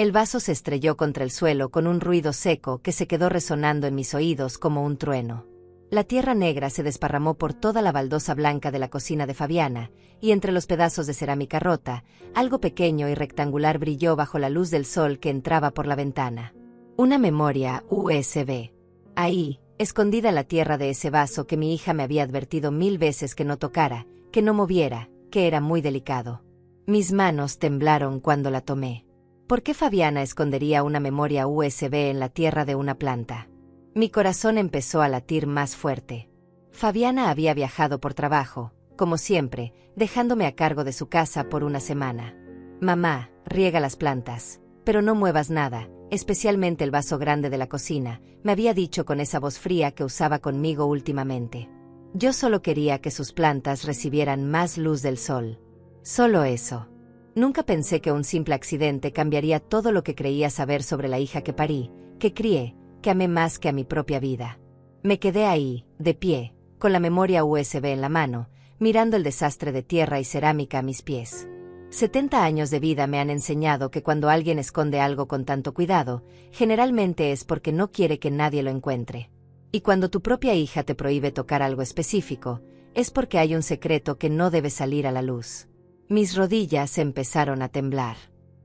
El vaso se estrelló contra el suelo con un ruido seco que se quedó resonando en mis oídos como un trueno. La tierra negra se desparramó por toda la baldosa blanca de la cocina de Fabiana, y entre los pedazos de cerámica rota, algo pequeño y rectangular brilló bajo la luz del sol que entraba por la ventana. Una memoria USB. Ahí, escondida en la tierra de ese vaso que mi hija me había advertido 1000 veces que no tocara, que no moviera, que era muy delicado. Mis manos temblaron cuando la tomé. ¿Por qué Fabiana escondería una memoria USB en la tierra de una planta? Mi corazón empezó a latir más fuerte. Fabiana había viajado por trabajo, como siempre, dejándome a cargo de su casa por una semana. Mamá, riega las plantas, pero no muevas nada, especialmente el vaso grande de la cocina, me había dicho con esa voz fría que usaba conmigo últimamente. Yo solo quería que sus plantas recibieran más luz del sol. Solo eso. Nunca pensé que un simple accidente cambiaría todo lo que creía saber sobre la hija que parí, que crié, que amé más que a mi propia vida. Me quedé ahí, de pie, con la memoria USB en la mano, mirando el desastre de tierra y cerámica a mis pies. 70 años de vida me han enseñado que cuando alguien esconde algo con tanto cuidado, generalmente es porque no quiere que nadie lo encuentre. Y cuando tu propia hija te prohíbe tocar algo específico, es porque hay un secreto que no debe salir a la luz. Mis rodillas empezaron a temblar.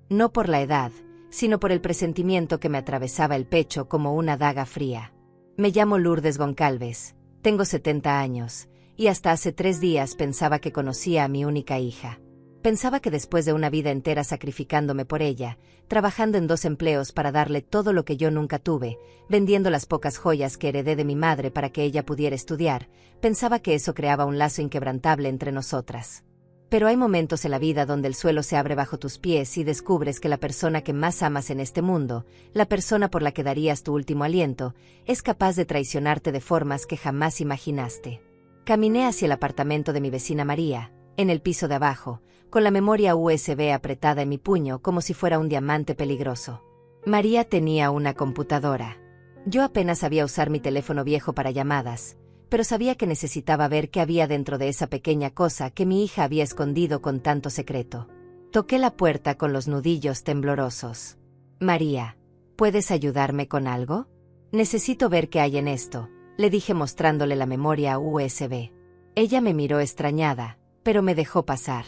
No por la edad, sino por el presentimiento que me atravesaba el pecho como una daga fría. Me llamo Lourdes Goncalves, tengo 70 años, y hasta hace 3 días pensaba que conocía a mi única hija. Pensaba que después de una vida entera sacrificándome por ella, trabajando en 2 empleos para darle todo lo que yo nunca tuve, vendiendo las pocas joyas que heredé de mi madre para que ella pudiera estudiar, pensaba que eso creaba un lazo inquebrantable entre nosotras. Pero hay momentos en la vida donde el suelo se abre bajo tus pies y descubres que la persona que más amas en este mundo, la persona por la que darías tu último aliento, es capaz de traicionarte de formas que jamás imaginaste. Caminé hacia el apartamento de mi vecina María, en el piso de abajo, con la memoria USB apretada en mi puño como si fuera un diamante peligroso. María tenía una computadora. Yo apenas sabía usar mi teléfono viejo para llamadas, pero sabía que necesitaba ver qué había dentro de esa pequeña cosa que mi hija había escondido con tanto secreto. Toqué la puerta con los nudillos temblorosos. María, ¿puedes ayudarme con algo? Necesito ver qué hay en esto, le dije mostrándole la memoria USB. Ella me miró extrañada, pero me dejó pasar.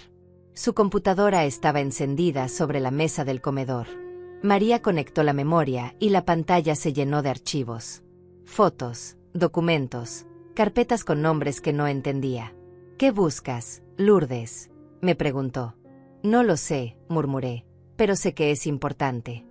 Su computadora estaba encendida sobre la mesa del comedor. María conectó la memoria y la pantalla se llenó de archivos. Fotos, documentos, carpetas con nombres que no entendía. ¿Qué buscas, Lourdes?, me preguntó. No lo sé, murmuré, pero sé que es importante.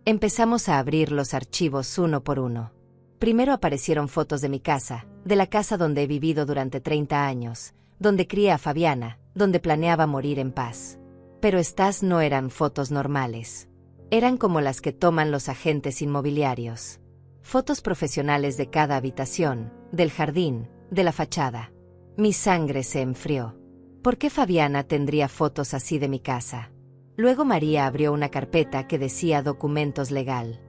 Empezamos a abrir los archivos uno por uno. Primero aparecieron fotos de mi casa, de la casa donde he vivido durante 30 años, donde crié a Fabiana, donde planeaba morir en paz. Pero estas no eran fotos normales. Eran como las que toman los agentes inmobiliarios. Fotos profesionales de cada habitación, del jardín, de la fachada. Mi sangre se enfrió. ¿Por qué Fabiana tendría fotos así de mi casa? Luego María abrió una carpeta que decía documentos legal.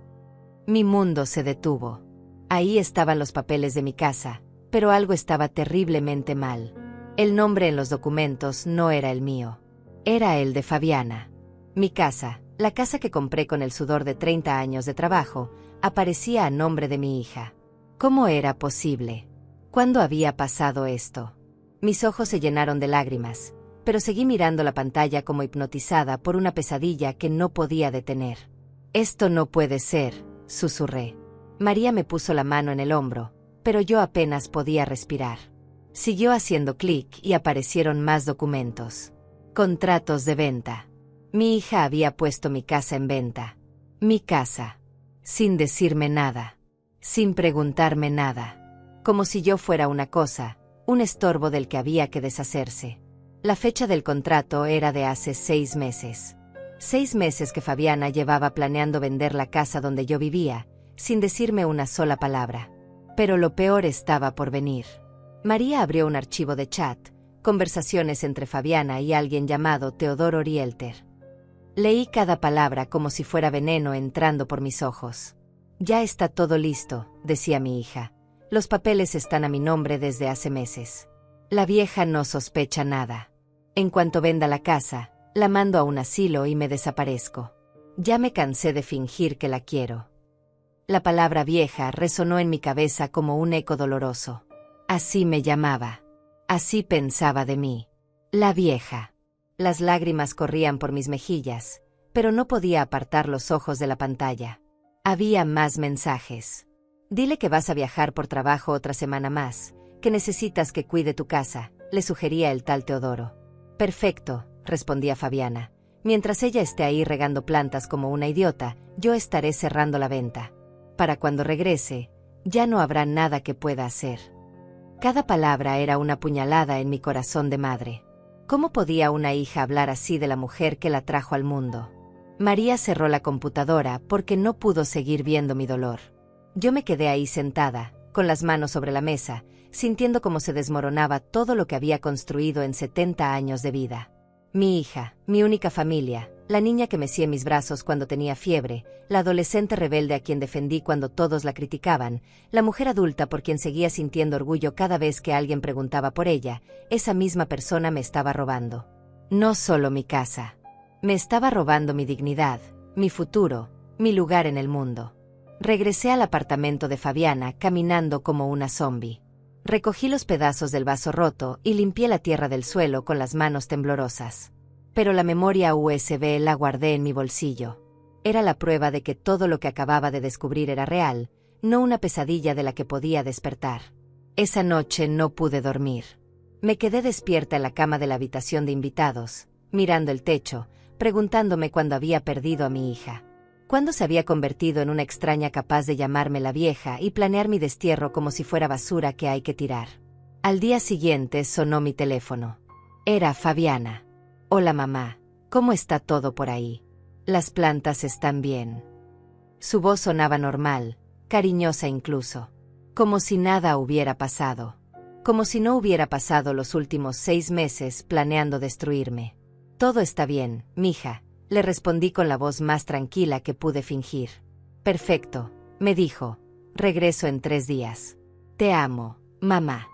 Mi mundo se detuvo. Ahí estaban los papeles de mi casa, pero algo estaba terriblemente mal. El nombre en los documentos no era el mío. Era el de Fabiana. Mi casa, la casa que compré con el sudor de 30 años de trabajo, aparecía a nombre de mi hija. ¿Cómo era posible? ¿Cuándo había pasado esto? Mis ojos se llenaron de lágrimas, pero seguí mirando la pantalla como hipnotizada por una pesadilla que no podía detener. Esto no puede ser, susurré. María me puso la mano en el hombro, pero yo apenas podía respirar. Siguió haciendo clic y aparecieron más documentos. Contratos de venta. Mi hija había puesto mi casa en venta. Mi casa. Sin decirme nada. Sin preguntarme nada. Como si yo fuera una cosa, un estorbo del que había que deshacerse. La fecha del contrato era de hace 6 meses. 6 meses que Fabiana llevaba planeando vender la casa donde yo vivía, sin decirme una sola palabra. Pero lo peor estaba por venir. María abrió un archivo de chat, conversaciones entre Fabiana y alguien llamado Teodoro Rielter. Leí cada palabra como si fuera veneno entrando por mis ojos. Ya está todo listo, decía mi hija. Los papeles están a mi nombre desde hace meses. La vieja no sospecha nada. En cuanto venda la casa, la mando a un asilo y me desaparezco. Ya me cansé de fingir que la quiero. La palabra vieja resonó en mi cabeza como un eco doloroso. Así me llamaba. Así pensaba de mí. La vieja. Las lágrimas corrían por mis mejillas, pero no podía apartar los ojos de la pantalla. Había más mensajes. Dile que vas a viajar por trabajo otra semana más, que necesitas que cuide tu casa, le sugería el tal Teodoro. Perfecto, respondía Fabiana. Mientras ella esté ahí regando plantas como una idiota, yo estaré cerrando la venta. Para cuando regrese, ya no habrá nada que pueda hacer. Cada palabra era una puñalada en mi corazón de madre. ¿Cómo podía una hija hablar así de la mujer que la trajo al mundo? María cerró la computadora porque no pudo seguir viendo mi dolor. Yo me quedé ahí sentada, con las manos sobre la mesa, sintiendo cómo se desmoronaba todo lo que había construido en 70 años de vida. Mi hija, mi única familia, la niña que mecía en mis brazos cuando tenía fiebre, la adolescente rebelde a quien defendí cuando todos la criticaban, la mujer adulta por quien seguía sintiendo orgullo cada vez que alguien preguntaba por ella, esa misma persona me estaba robando. No solo mi casa. Me estaba robando mi dignidad, mi futuro, mi lugar en el mundo. Regresé al apartamento de Fabiana caminando como una zombie. Recogí los pedazos del vaso roto y limpié la tierra del suelo con las manos temblorosas. Pero la memoria USB la guardé en mi bolsillo. Era la prueba de que todo lo que acababa de descubrir era real, no una pesadilla de la que podía despertar. Esa noche no pude dormir. Me quedé despierta en la cama de la habitación de invitados, mirando el techo, preguntándome cuándo había perdido a mi hija. Cuándo se había convertido en una extraña capaz de llamarme la vieja y planear mi destierro como si fuera basura que hay que tirar. Al día siguiente sonó mi teléfono. Era Fabiana. Hola mamá, ¿cómo está todo por ahí? Las plantas están bien. Su voz sonaba normal, cariñosa incluso. Como si nada hubiera pasado. Como si no hubiera pasado los últimos 6 meses planeando destruirme. Todo está bien, mija, le respondí con la voz más tranquila que pude fingir. Perfecto, me dijo. Regreso en 3 días. Te amo, mamá.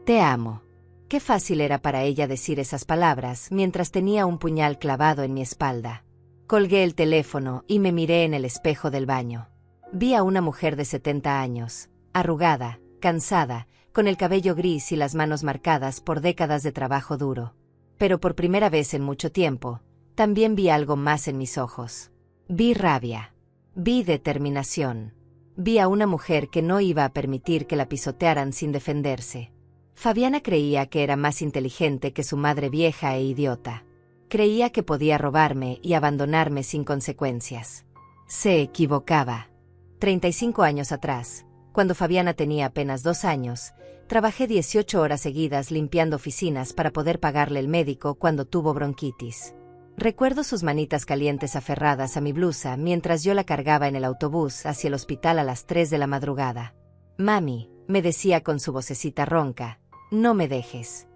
Te amo. Qué fácil era para ella decir esas palabras mientras tenía un puñal clavado en mi espalda. Colgué el teléfono y me miré en el espejo del baño. Vi a una mujer de 70 años, arrugada, cansada, con el cabello gris y las manos marcadas por décadas de trabajo duro. Pero por primera vez en mucho tiempo, también vi algo más en mis ojos. Vi rabia. Vi determinación. Vi a una mujer que no iba a permitir que la pisotearan sin defenderse. Fabiana creía que era más inteligente que su madre vieja e idiota. Creía que podía robarme y abandonarme sin consecuencias. Se equivocaba. 35 años atrás, cuando Fabiana tenía apenas 2 años, trabajé 18 horas seguidas limpiando oficinas para poder pagarle el médico cuando tuvo bronquitis. Recuerdo sus manitas calientes aferradas a mi blusa mientras yo la cargaba en el autobús hacia el hospital a las 3 de la madrugada. Mami, me decía con su vocecita ronca, no me dejes.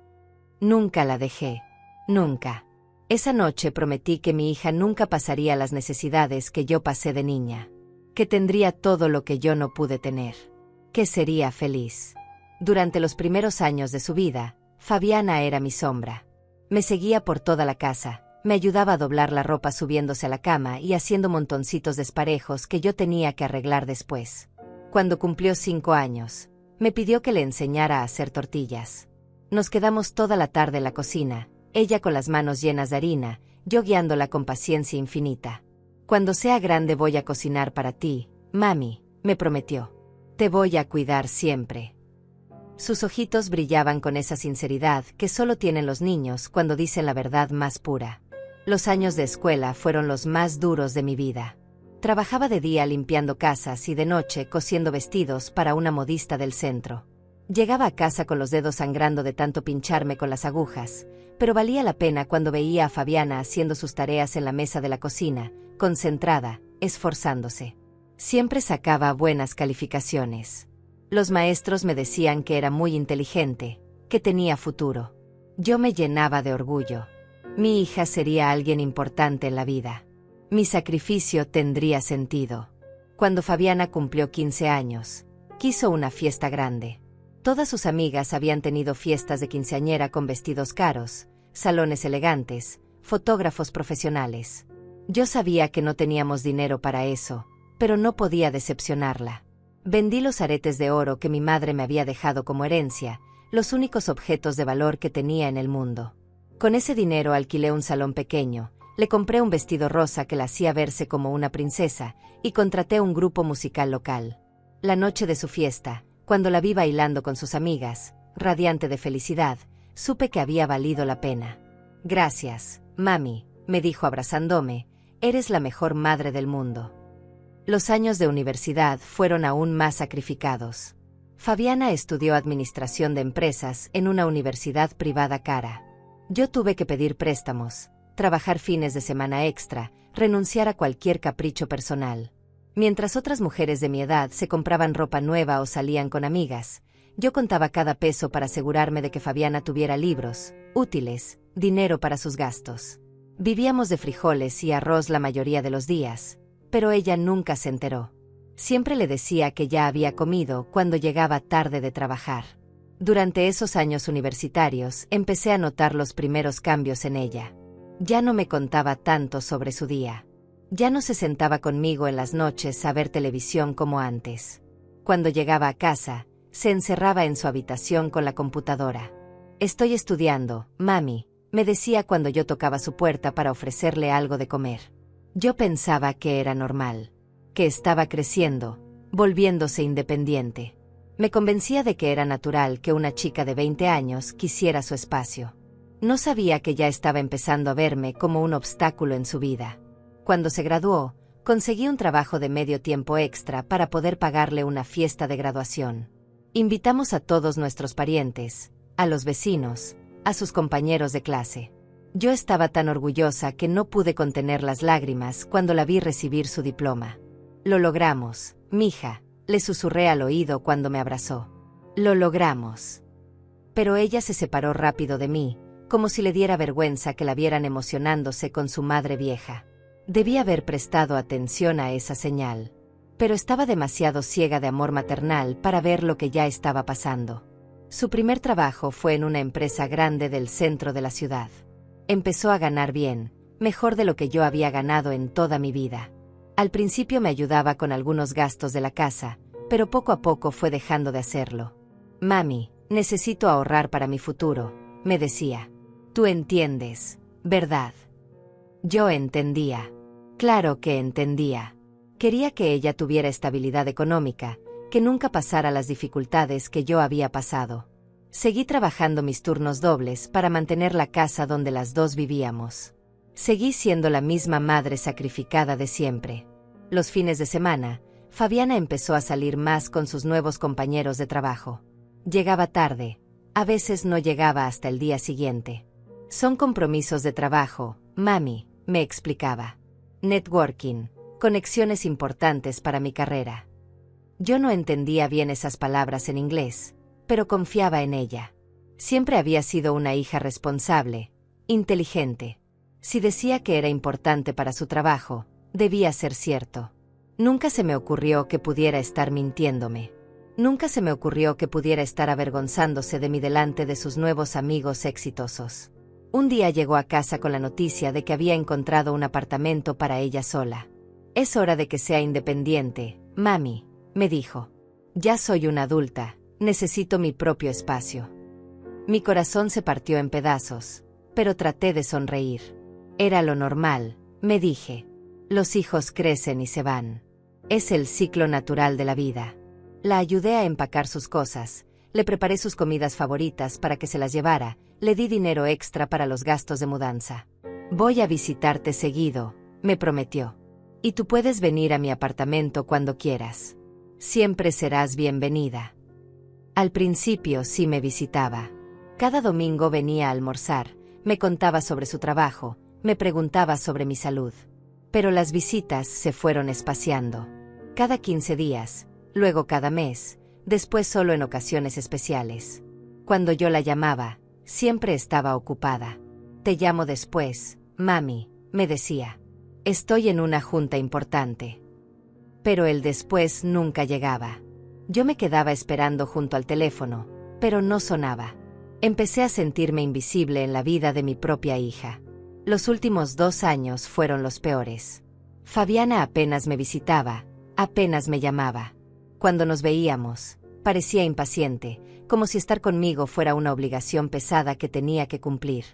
Nunca la dejé. Nunca. Esa noche prometí que mi hija nunca pasaría las necesidades que yo pasé de niña. Que tendría todo lo que yo no pude tener. Que sería feliz. Durante los primeros años de su vida, Fabiana era mi sombra. Me seguía por toda la casa, me ayudaba a doblar la ropa subiéndose a la cama y haciendo montoncitos desparejos que yo tenía que arreglar después. Cuando cumplió 5 años, me pidió que le enseñara a hacer tortillas. Nos quedamos toda la tarde en la cocina, ella con las manos llenas de harina, yo guiándola con paciencia infinita. Cuando sea grande voy a cocinar para ti, mami, me prometió. Te voy a cuidar siempre. Sus ojitos brillaban con esa sinceridad que solo tienen los niños cuando dicen la verdad más pura. Los años de escuela fueron los más duros de mi vida. Trabajaba de día limpiando casas y de noche cosiendo vestidos para una modista del centro. Llegaba a casa con los dedos sangrando de tanto pincharme con las agujas, pero valía la pena cuando veía a Fabiana haciendo sus tareas en la mesa de la cocina, concentrada, esforzándose. Siempre sacaba buenas calificaciones. Los maestros me decían que era muy inteligente, que tenía futuro. Yo me llenaba de orgullo. Mi hija sería alguien importante en la vida. Mi sacrificio tendría sentido. Cuando Fabiana cumplió 15 años, quiso una fiesta grande. Todas sus amigas habían tenido fiestas de quinceañera con vestidos caros, salones elegantes, fotógrafos profesionales. Yo sabía que no teníamos dinero para eso, pero no podía decepcionarla. Vendí los aretes de oro que mi madre me había dejado como herencia, los únicos objetos de valor que tenía en el mundo. Con ese dinero alquilé un salón pequeño, le compré un vestido rosa que la hacía verse como una princesa, y contraté un grupo musical local. La noche de su fiesta, cuando la vi bailando con sus amigas, radiante de felicidad, supe que había valido la pena. Gracias, mami, me dijo abrazándome, eres la mejor madre del mundo. Los años de universidad fueron aún más sacrificados. Fabiana estudió administración de empresas en una universidad privada cara. Yo tuve que pedir préstamos, trabajar fines de semana extra, renunciar a cualquier capricho personal. Mientras otras mujeres de mi edad se compraban ropa nueva o salían con amigas, yo contaba cada peso para asegurarme de que Fabiana tuviera libros, útiles, dinero para sus gastos. Vivíamos de frijoles y arroz la mayoría de los días, pero ella nunca se enteró. Siempre le decía que ya había comido cuando llegaba tarde de trabajar. Durante esos años universitarios empecé a notar los primeros cambios en ella. Ya no me contaba tanto sobre su día. Ya no se sentaba conmigo en las noches a ver televisión como antes. Cuando llegaba a casa, se encerraba en su habitación con la computadora. Estoy estudiando, mami, me decía cuando yo tocaba su puerta para ofrecerle algo de comer. Yo pensaba que era normal, que estaba creciendo, volviéndose independiente. Me convencía de que era natural que una chica de 20 años quisiera su espacio. No sabía que ya estaba empezando a verme como un obstáculo en su vida. Cuando se graduó, conseguí un trabajo de medio tiempo extra para poder pagarle una fiesta de graduación. Invitamos a todos nuestros parientes, a los vecinos, a sus compañeros de clase. Yo estaba tan orgullosa que no pude contener las lágrimas cuando la vi recibir su diploma. Lo logramos, mija, le susurré al oído cuando me abrazó. Lo logramos. Pero ella se separó rápido de mí, como si le diera vergüenza que la vieran emocionándose con su madre vieja. Debí haber prestado atención a esa señal, pero estaba demasiado ciega de amor maternal para ver lo que ya estaba pasando. Su primer trabajo fue en una empresa grande del centro de la ciudad. Empezó a ganar bien, mejor de lo que yo había ganado en toda mi vida. Al principio me ayudaba con algunos gastos de la casa, pero poco a poco fue dejando de hacerlo. Mami, necesito ahorrar para mi futuro, me decía. Tú entiendes, ¿verdad? Yo entendía. Claro que entendía. Quería que ella tuviera estabilidad económica, que nunca pasara las dificultades que yo había pasado. Seguí trabajando mis turnos dobles para mantener la casa donde las dos vivíamos. Seguí siendo la misma madre sacrificada de siempre. Los fines de semana, Fabiana empezó a salir más con sus nuevos compañeros de trabajo. Llegaba tarde, a veces no llegaba hasta el día siguiente. Son compromisos de trabajo, mami, me explicaba. Networking, conexiones importantes para mi carrera. Yo no entendía bien esas palabras en inglés, pero confiaba en ella. Siempre había sido una hija responsable, inteligente. Si decía que era importante para su trabajo, debía ser cierto. Nunca se me ocurrió que pudiera estar mintiéndome. Nunca se me ocurrió que pudiera estar avergonzándose de mí delante de sus nuevos amigos exitosos. Un día llegó a casa con la noticia de que había encontrado un apartamento para ella sola. Es hora de que sea independiente, mami, me dijo. Ya soy una adulta, necesito mi propio espacio. Mi corazón se partió en pedazos, pero traté de sonreír. Era lo normal, me dije. Los hijos crecen y se van. Es el ciclo natural de la vida. La ayudé a empacar sus cosas, le preparé sus comidas favoritas para que se las llevara, le di dinero extra para los gastos de mudanza. Voy a visitarte seguido, me prometió. Y tú puedes venir a mi apartamento cuando quieras. Siempre serás bienvenida. Al principio sí me visitaba. Cada domingo venía a almorzar, me contaba sobre su trabajo, me preguntaba sobre mi salud. Pero las visitas se fueron espaciando. Cada 15 días, luego cada mes, después solo en ocasiones especiales. Cuando yo la llamaba, siempre estaba ocupada. Te llamo después, mami, me decía. Estoy en una junta importante. Pero el después nunca llegaba. Yo me quedaba esperando junto al teléfono, pero no sonaba. Empecé a sentirme invisible en la vida de mi propia hija. Los últimos 2 años fueron los peores. Fabiana apenas me visitaba, apenas me llamaba. Cuando nos veíamos, parecía impaciente, como si estar conmigo fuera una obligación pesada que tenía que cumplir.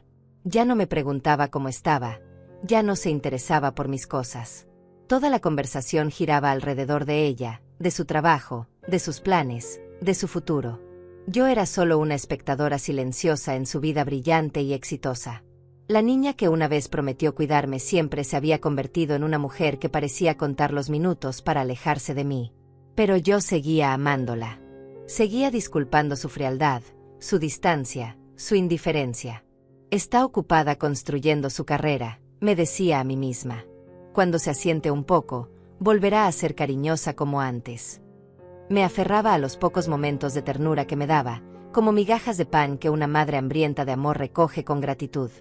Ya no me preguntaba cómo estaba, ya no se interesaba por mis cosas. Toda la conversación giraba alrededor de ella, de su trabajo, de sus planes, de su futuro. Yo era solo una espectadora silenciosa en su vida brillante y exitosa. La niña que una vez prometió cuidarme siempre se había convertido en una mujer que parecía contar los minutos para alejarse de mí. Pero yo seguía amándola. Seguía disculpando su frialdad, su distancia, su indiferencia. Está ocupada construyendo su carrera, me decía a mí misma. Cuando se asiente un poco, volverá a ser cariñosa como antes. Me aferraba a los pocos momentos de ternura que me daba, como migajas de pan que una madre hambrienta de amor recoge con gratitud.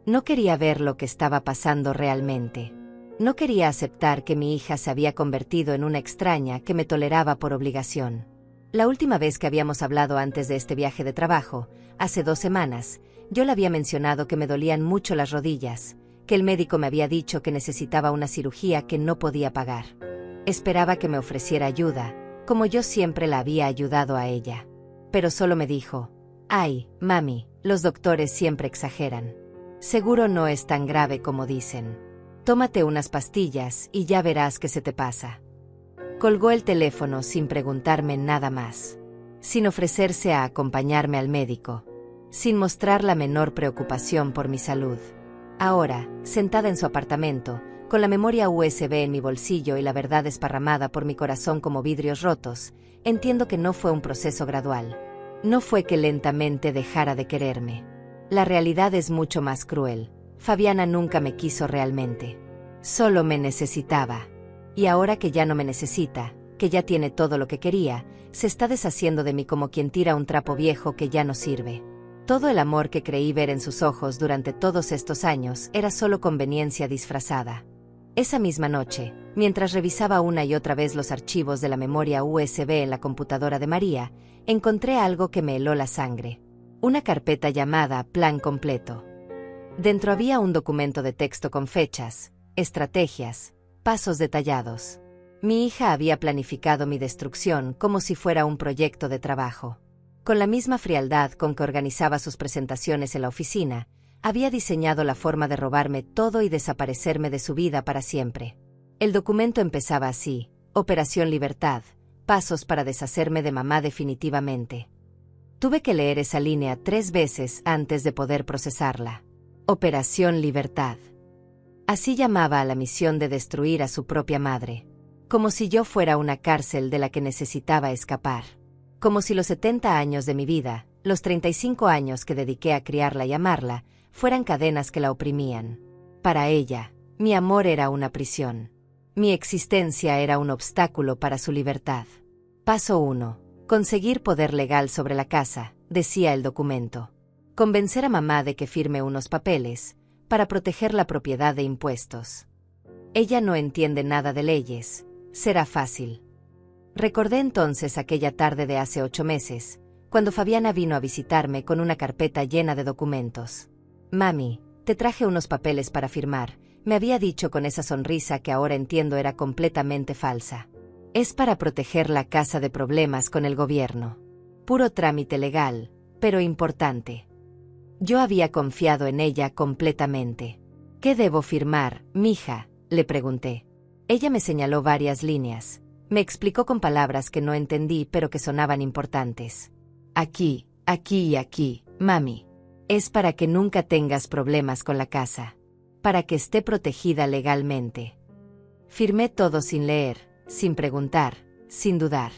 No quería ver lo que estaba pasando realmente. No quería aceptar que mi hija se había convertido en una extraña que me toleraba por obligación. La última vez que habíamos hablado antes de este viaje de trabajo, hace 2 semanas, yo le había mencionado que me dolían mucho las rodillas, que el médico me había dicho que necesitaba una cirugía que no podía pagar. Esperaba que me ofreciera ayuda, como yo siempre la había ayudado a ella. Pero solo me dijo: «Ay, mami, los doctores siempre exageran. Seguro no es tan grave como dicen. Tómate unas pastillas y ya verás que se te pasa». Colgó el teléfono sin preguntarme nada más, sin ofrecerse a acompañarme al médico, sin mostrar la menor preocupación por mi salud. Ahora, sentada en su apartamento, con la memoria USB en mi bolsillo y la verdad desparramada por mi corazón como vidrios rotos, entiendo que no fue un proceso gradual. No fue que lentamente dejara de quererme. La realidad es mucho más cruel. Fabiana nunca me quiso realmente. Solo me necesitaba. Y ahora que ya no me necesita, que ya tiene todo lo que quería, se está deshaciendo de mí como quien tira un trapo viejo que ya no sirve. Todo el amor que creí ver en sus ojos durante todos estos años era solo conveniencia disfrazada. Esa misma noche, mientras revisaba una y otra vez los archivos de la memoria USB en la computadora de María, encontré algo que me heló la sangre. Una carpeta llamada Plan Completo. Dentro había un documento de texto con fechas, estrategias, pasos detallados. Mi hija había planificado mi destrucción como si fuera un proyecto de trabajo. Con la misma frialdad con que organizaba sus presentaciones en la oficina, había diseñado la forma de robarme todo y desaparecerme de su vida para siempre. El documento empezaba así: Operación Libertad, pasos para deshacerme de mamá definitivamente. Tuve que leer esa línea 3 veces antes de poder procesarla. Operación Libertad. Así llamaba a la misión de destruir a su propia madre. Como si yo fuera una cárcel de la que necesitaba escapar. Como si los 70 años de mi vida, los 35 años que dediqué a criarla y amarla, fueran cadenas que la oprimían. Para ella, mi amor era una prisión. Mi existencia era un obstáculo para su libertad. Paso 1. Conseguir poder legal sobre la casa, decía el documento. Convencer a mamá de que firme unos papeles, para proteger la propiedad de impuestos. Ella no entiende nada de leyes, será fácil. Recordé entonces aquella tarde de hace 8 meses, cuando Fabiana vino a visitarme con una carpeta llena de documentos. «Mami, te traje unos papeles para firmar», me había dicho con esa sonrisa que ahora entiendo era completamente falsa. «Es para proteger la casa de problemas con el gobierno. Puro trámite legal, pero importante». Yo había confiado en ella completamente. «¿Qué debo firmar, mija?», le pregunté. Ella me señaló varias líneas. Me explicó con palabras que no entendí pero que sonaban importantes. «Aquí, aquí y aquí, mami. Es para que nunca tengas problemas con la casa. Para que esté protegida legalmente». Firmé todo sin leer, sin preguntar, sin dudar.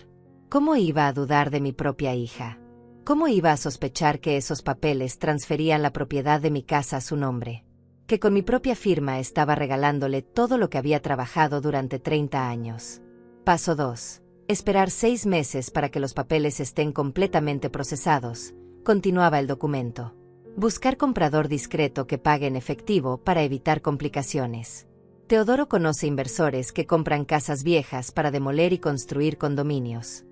¿Cómo iba a dudar de mi propia hija? ¿Cómo iba a sospechar que esos papeles transferían la propiedad de mi casa a su nombre? Que con mi propia firma estaba regalándole todo lo que había trabajado durante 30 años. Paso 2. Esperar 6 meses para que los papeles estén completamente procesados, continuaba el documento. Buscar comprador discreto que pague en efectivo para evitar complicaciones. Teodoro conoce inversores que compran casas viejas para demoler y construir condominios.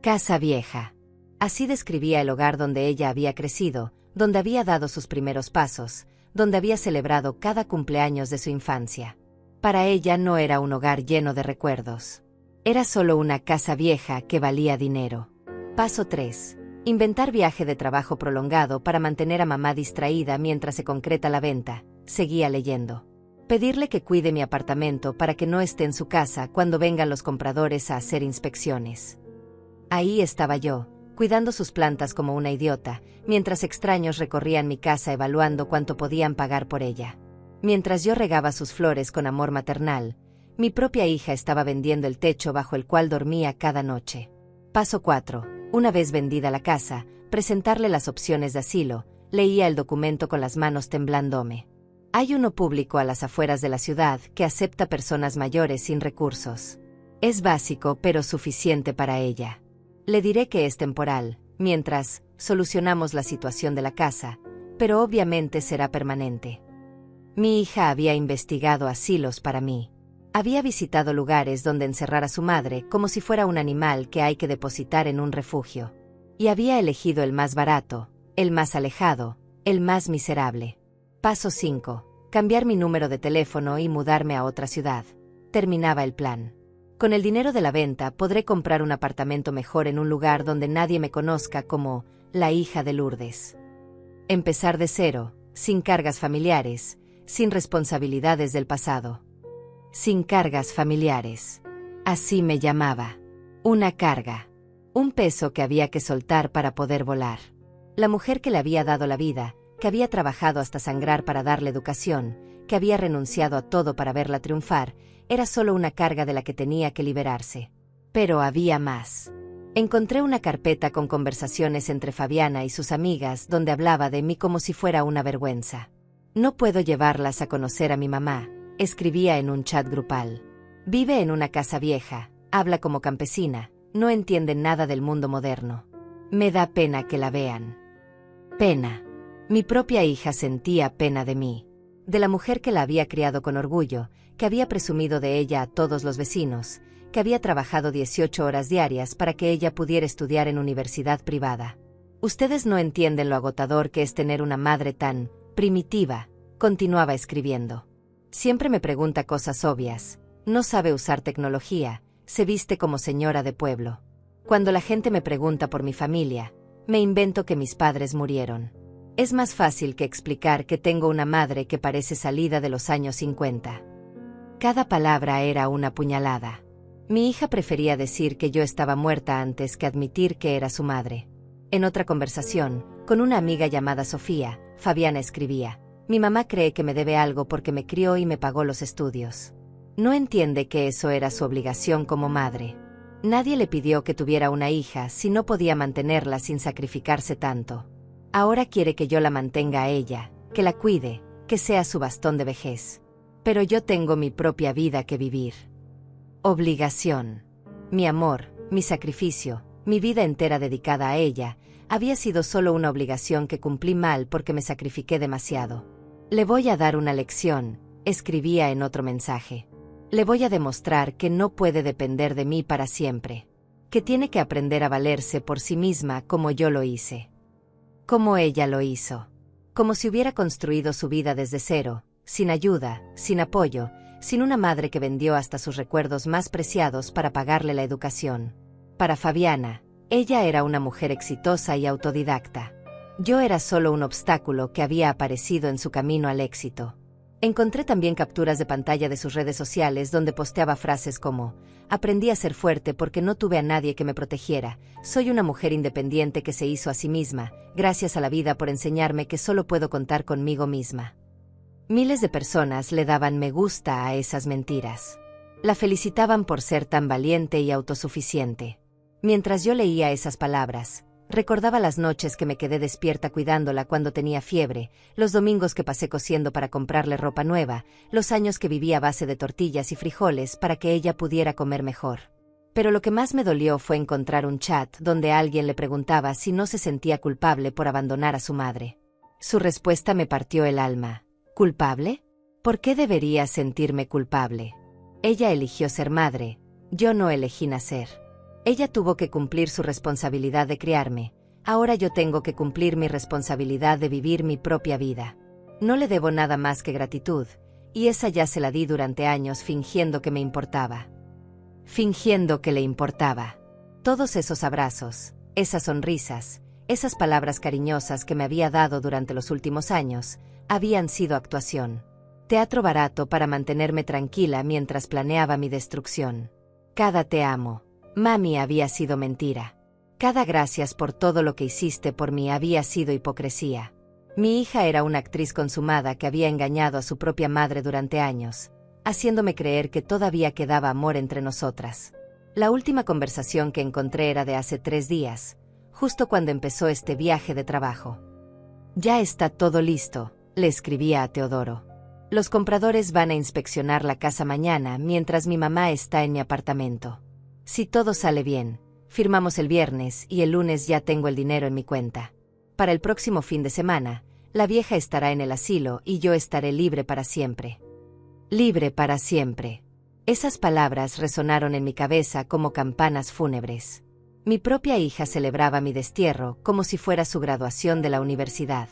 Casa vieja. Así describía el hogar donde ella había crecido, donde había dado sus primeros pasos, donde había celebrado cada cumpleaños de su infancia. Para ella no era un hogar lleno de recuerdos. Era solo una casa vieja que valía dinero. Paso 3. Inventar viaje de trabajo prolongado para mantener a mamá distraída mientras se concreta la venta. Seguía leyendo. Pedirle que cuide mi apartamento para que no esté en su casa cuando vengan los compradores a hacer inspecciones. Ahí estaba yo, cuidando sus plantas como una idiota, mientras extraños recorrían mi casa evaluando cuánto podían pagar por ella. Mientras yo regaba sus flores con amor maternal, mi propia hija estaba vendiendo el techo bajo el cual dormía cada noche. Paso 4. Una vez vendida la casa, presentarle las opciones de asilo. Leía el documento con las manos temblándome. Hay uno público a las afueras de la ciudad que acepta personas mayores sin recursos. Es básico pero suficiente para ella. Le diré que es temporal, mientras solucionamos la situación de la casa, pero obviamente será permanente. Mi hija había investigado asilos para mí. Había visitado lugares donde encerrar a su madre como si fuera un animal que hay que depositar en un refugio. Y había elegido el más barato, el más alejado, el más miserable. Paso 5. Cambiar mi número de teléfono y mudarme a otra ciudad. Terminaba el plan. Con el dinero de la venta podré comprar un apartamento mejor en un lugar donde nadie me conozca como la hija de Lourdes. Empezar de cero, sin cargas familiares, sin responsabilidades del pasado. Sin cargas familiares. Así me llamaba. Una carga. Un peso que había que soltar para poder volar. La mujer que le había dado la vida, que había trabajado hasta sangrar para darle educación, que había renunciado a todo para verla triunfar, era solo una carga de la que tenía que liberarse. Pero había más. Encontré una carpeta con conversaciones entre Fabiana y sus amigas donde hablaba de mí como si fuera una vergüenza. No puedo llevarlas a conocer a mi mamá, escribía en un chat grupal. Vive en una casa vieja, habla como campesina, no entiende nada del mundo moderno. Me da pena que la vean. Pena. Mi propia hija sentía pena de mí, de la mujer que la había criado con orgullo, que había presumido de ella a todos los vecinos, que había trabajado 18 horas diarias para que ella pudiera estudiar en universidad privada. Ustedes no entienden lo agotador que es tener una madre tan primitiva, continuaba escribiendo. Siempre me pregunta cosas obvias, no sabe usar tecnología, se viste como señora de pueblo. Cuando la gente me pregunta por mi familia, me invento que mis padres murieron. Es más fácil que explicar que tengo una madre que parece salida de los años 50. Cada palabra era una puñalada. Mi hija prefería decir que yo estaba muerta antes que admitir que era su madre. En otra conversación, con una amiga llamada Sofía, Fabiana escribía: mi mamá cree que me debe algo porque me crió y me pagó los estudios. No entiende que eso era su obligación como madre. Nadie le pidió que tuviera una hija si no podía mantenerla sin sacrificarse tanto. Ahora quiere que yo la mantenga a ella, que la cuide, que sea su bastón de vejez. Pero yo tengo mi propia vida que vivir. Obligación. Mi amor, mi sacrificio, mi vida entera dedicada a ella, había sido solo una obligación que cumplí mal porque me sacrifiqué demasiado. Le voy a dar una lección, escribía en otro mensaje. Le voy a demostrar que no puede depender de mí para siempre. Que tiene que aprender a valerse por sí misma como yo lo hice. Como ella lo hizo. Como si hubiera construido su vida desde cero, sin ayuda, sin apoyo, sin una madre que vendió hasta sus recuerdos más preciados para pagarle la educación. Para Fabiana, ella era una mujer exitosa y autodidacta. Yo era solo un obstáculo que había aparecido en su camino al éxito. Encontré también capturas de pantalla de sus redes sociales donde posteaba frases como: aprendí a ser fuerte porque no tuve a nadie que me protegiera, soy una mujer independiente que se hizo a sí misma, gracias a la vida por enseñarme que solo puedo contar conmigo misma. Miles de personas le daban me gusta a esas mentiras. La felicitaban por ser tan valiente y autosuficiente. Mientras yo leía esas palabras, recordaba las noches que me quedé despierta cuidándola cuando tenía fiebre, los domingos que pasé cosiendo para comprarle ropa nueva, los años que viví a base de tortillas y frijoles para que ella pudiera comer mejor. Pero lo que más me dolió fue encontrar un chat donde alguien le preguntaba si no se sentía culpable por abandonar a su madre. Su respuesta me partió el alma. ¿Culpable? ¿Por qué debería sentirme culpable? Ella eligió ser madre, yo no elegí nacer. Ella tuvo que cumplir su responsabilidad de criarme, ahora yo tengo que cumplir mi responsabilidad de vivir mi propia vida. No le debo nada más que gratitud, y esa ya se la di durante años fingiendo que me importaba. Fingiendo que le importaba. Todos esos abrazos, esas sonrisas, esas palabras cariñosas que me había dado durante los últimos años, habían sido actuación. Teatro barato para mantenerme tranquila mientras planeaba mi destrucción. Cada te amo, mami, había sido mentira. Cada gracias por todo lo que hiciste por mí había sido hipocresía. Mi hija era una actriz consumada que había engañado a su propia madre durante años, haciéndome creer que todavía quedaba amor entre nosotras. La última conversación que encontré era de hace 3 días, justo cuando empezó este viaje de trabajo. Ya está todo listo, le escribía a Teodoro. Los compradores van a inspeccionar la casa mañana mientras mi mamá está en mi apartamento. Si todo sale bien, firmamos el viernes y el lunes ya tengo el dinero en mi cuenta. Para el próximo fin de semana, la vieja estará en el asilo y yo estaré libre para siempre. Libre para siempre. Esas palabras resonaron en mi cabeza como campanas fúnebres. Mi propia hija celebraba mi destierro como si fuera su graduación de la universidad.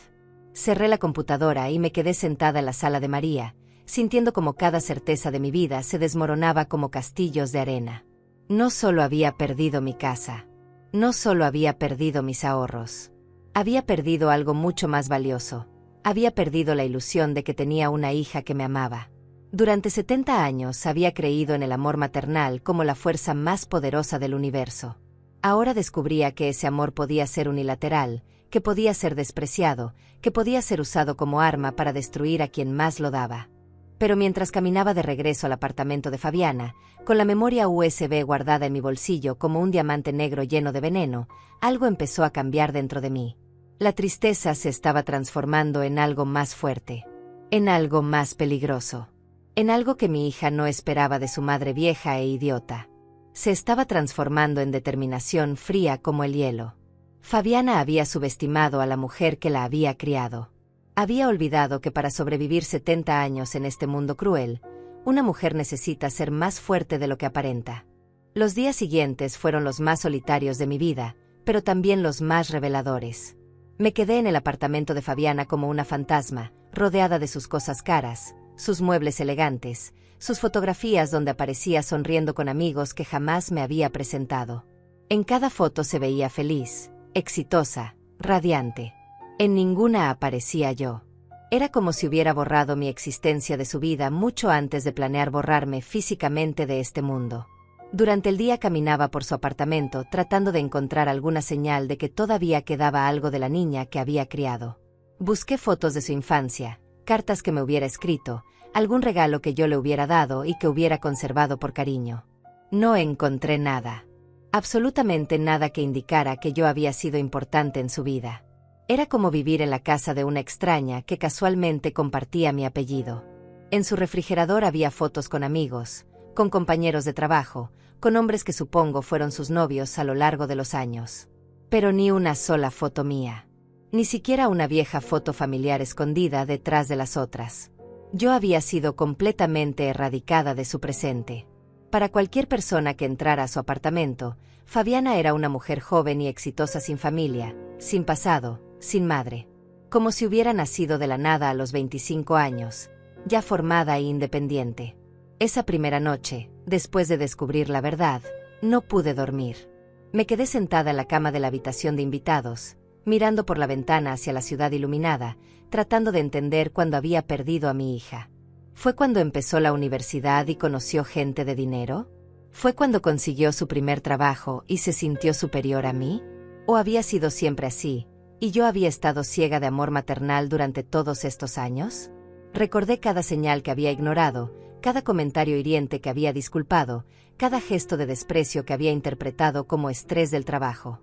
Cerré la computadora y me quedé sentada en la sala de María, sintiendo como cada certeza de mi vida se desmoronaba como castillos de arena. No solo había perdido mi casa. No solo había perdido mis ahorros. Había perdido algo mucho más valioso. Había perdido la ilusión de que tenía una hija que me amaba. Durante 70 años había creído en el amor maternal como la fuerza más poderosa del universo. Ahora descubría que ese amor podía ser unilateral, que podía ser despreciado, que podía ser usado como arma para destruir a quien más lo daba. Pero mientras caminaba de regreso al apartamento de Fabiana, con la memoria USB guardada en mi bolsillo como un diamante negro lleno de veneno, algo empezó a cambiar dentro de mí. La tristeza se estaba transformando en algo más fuerte, en algo más peligroso, en algo que mi hija no esperaba de su madre vieja e idiota. Se estaba transformando en determinación fría como el hielo. Fabiana había subestimado a la mujer que la había criado. Había olvidado que para sobrevivir 70 años en este mundo cruel, una mujer necesita ser más fuerte de lo que aparenta. Los días siguientes fueron los más solitarios de mi vida, pero también los más reveladores. Me quedé en el apartamento de Fabiana como una fantasma, rodeada de sus cosas caras, sus muebles elegantes, sus fotografías donde aparecía sonriendo con amigos que jamás me había presentado. En cada foto se veía feliz, exitosa, radiante. En ninguna aparecía yo. Era como si hubiera borrado mi existencia de su vida mucho antes de planear borrarme físicamente de este mundo. Durante el día caminaba por su apartamento tratando de encontrar alguna señal de que todavía quedaba algo de la niña que había criado. Busqué fotos de su infancia, cartas que me hubiera escrito, algún regalo que yo le hubiera dado y que hubiera conservado por cariño. No encontré nada. Absolutamente nada que indicara que yo había sido importante en su vida. Era como vivir en la casa de una extraña que casualmente compartía mi apellido. En su refrigerador había fotos con amigos, con compañeros de trabajo, con hombres que supongo fueron sus novios a lo largo de los años. Pero ni una sola foto mía. Ni siquiera una vieja foto familiar escondida detrás de las otras. Yo había sido completamente erradicada de su presente. Para cualquier persona que entrara a su apartamento, Fabiana era una mujer joven y exitosa sin familia, sin pasado, sin madre. Como si hubiera nacido de la nada a los 25 años, ya formada e independiente. Esa primera noche, después de descubrir la verdad, no pude dormir. Me quedé sentada en la cama de la habitación de invitados, mirando por la ventana hacia la ciudad iluminada, tratando de entender cuándo había perdido a mi hija. ¿Fue cuando empezó la universidad y conoció gente de dinero? ¿Fue cuando consiguió su primer trabajo y se sintió superior a mí? ¿O había sido siempre así, y yo había estado ciega de amor maternal durante todos estos años? Recordé cada señal que había ignorado, cada comentario hiriente que había disculpado, cada gesto de desprecio que había interpretado como estrés del trabajo.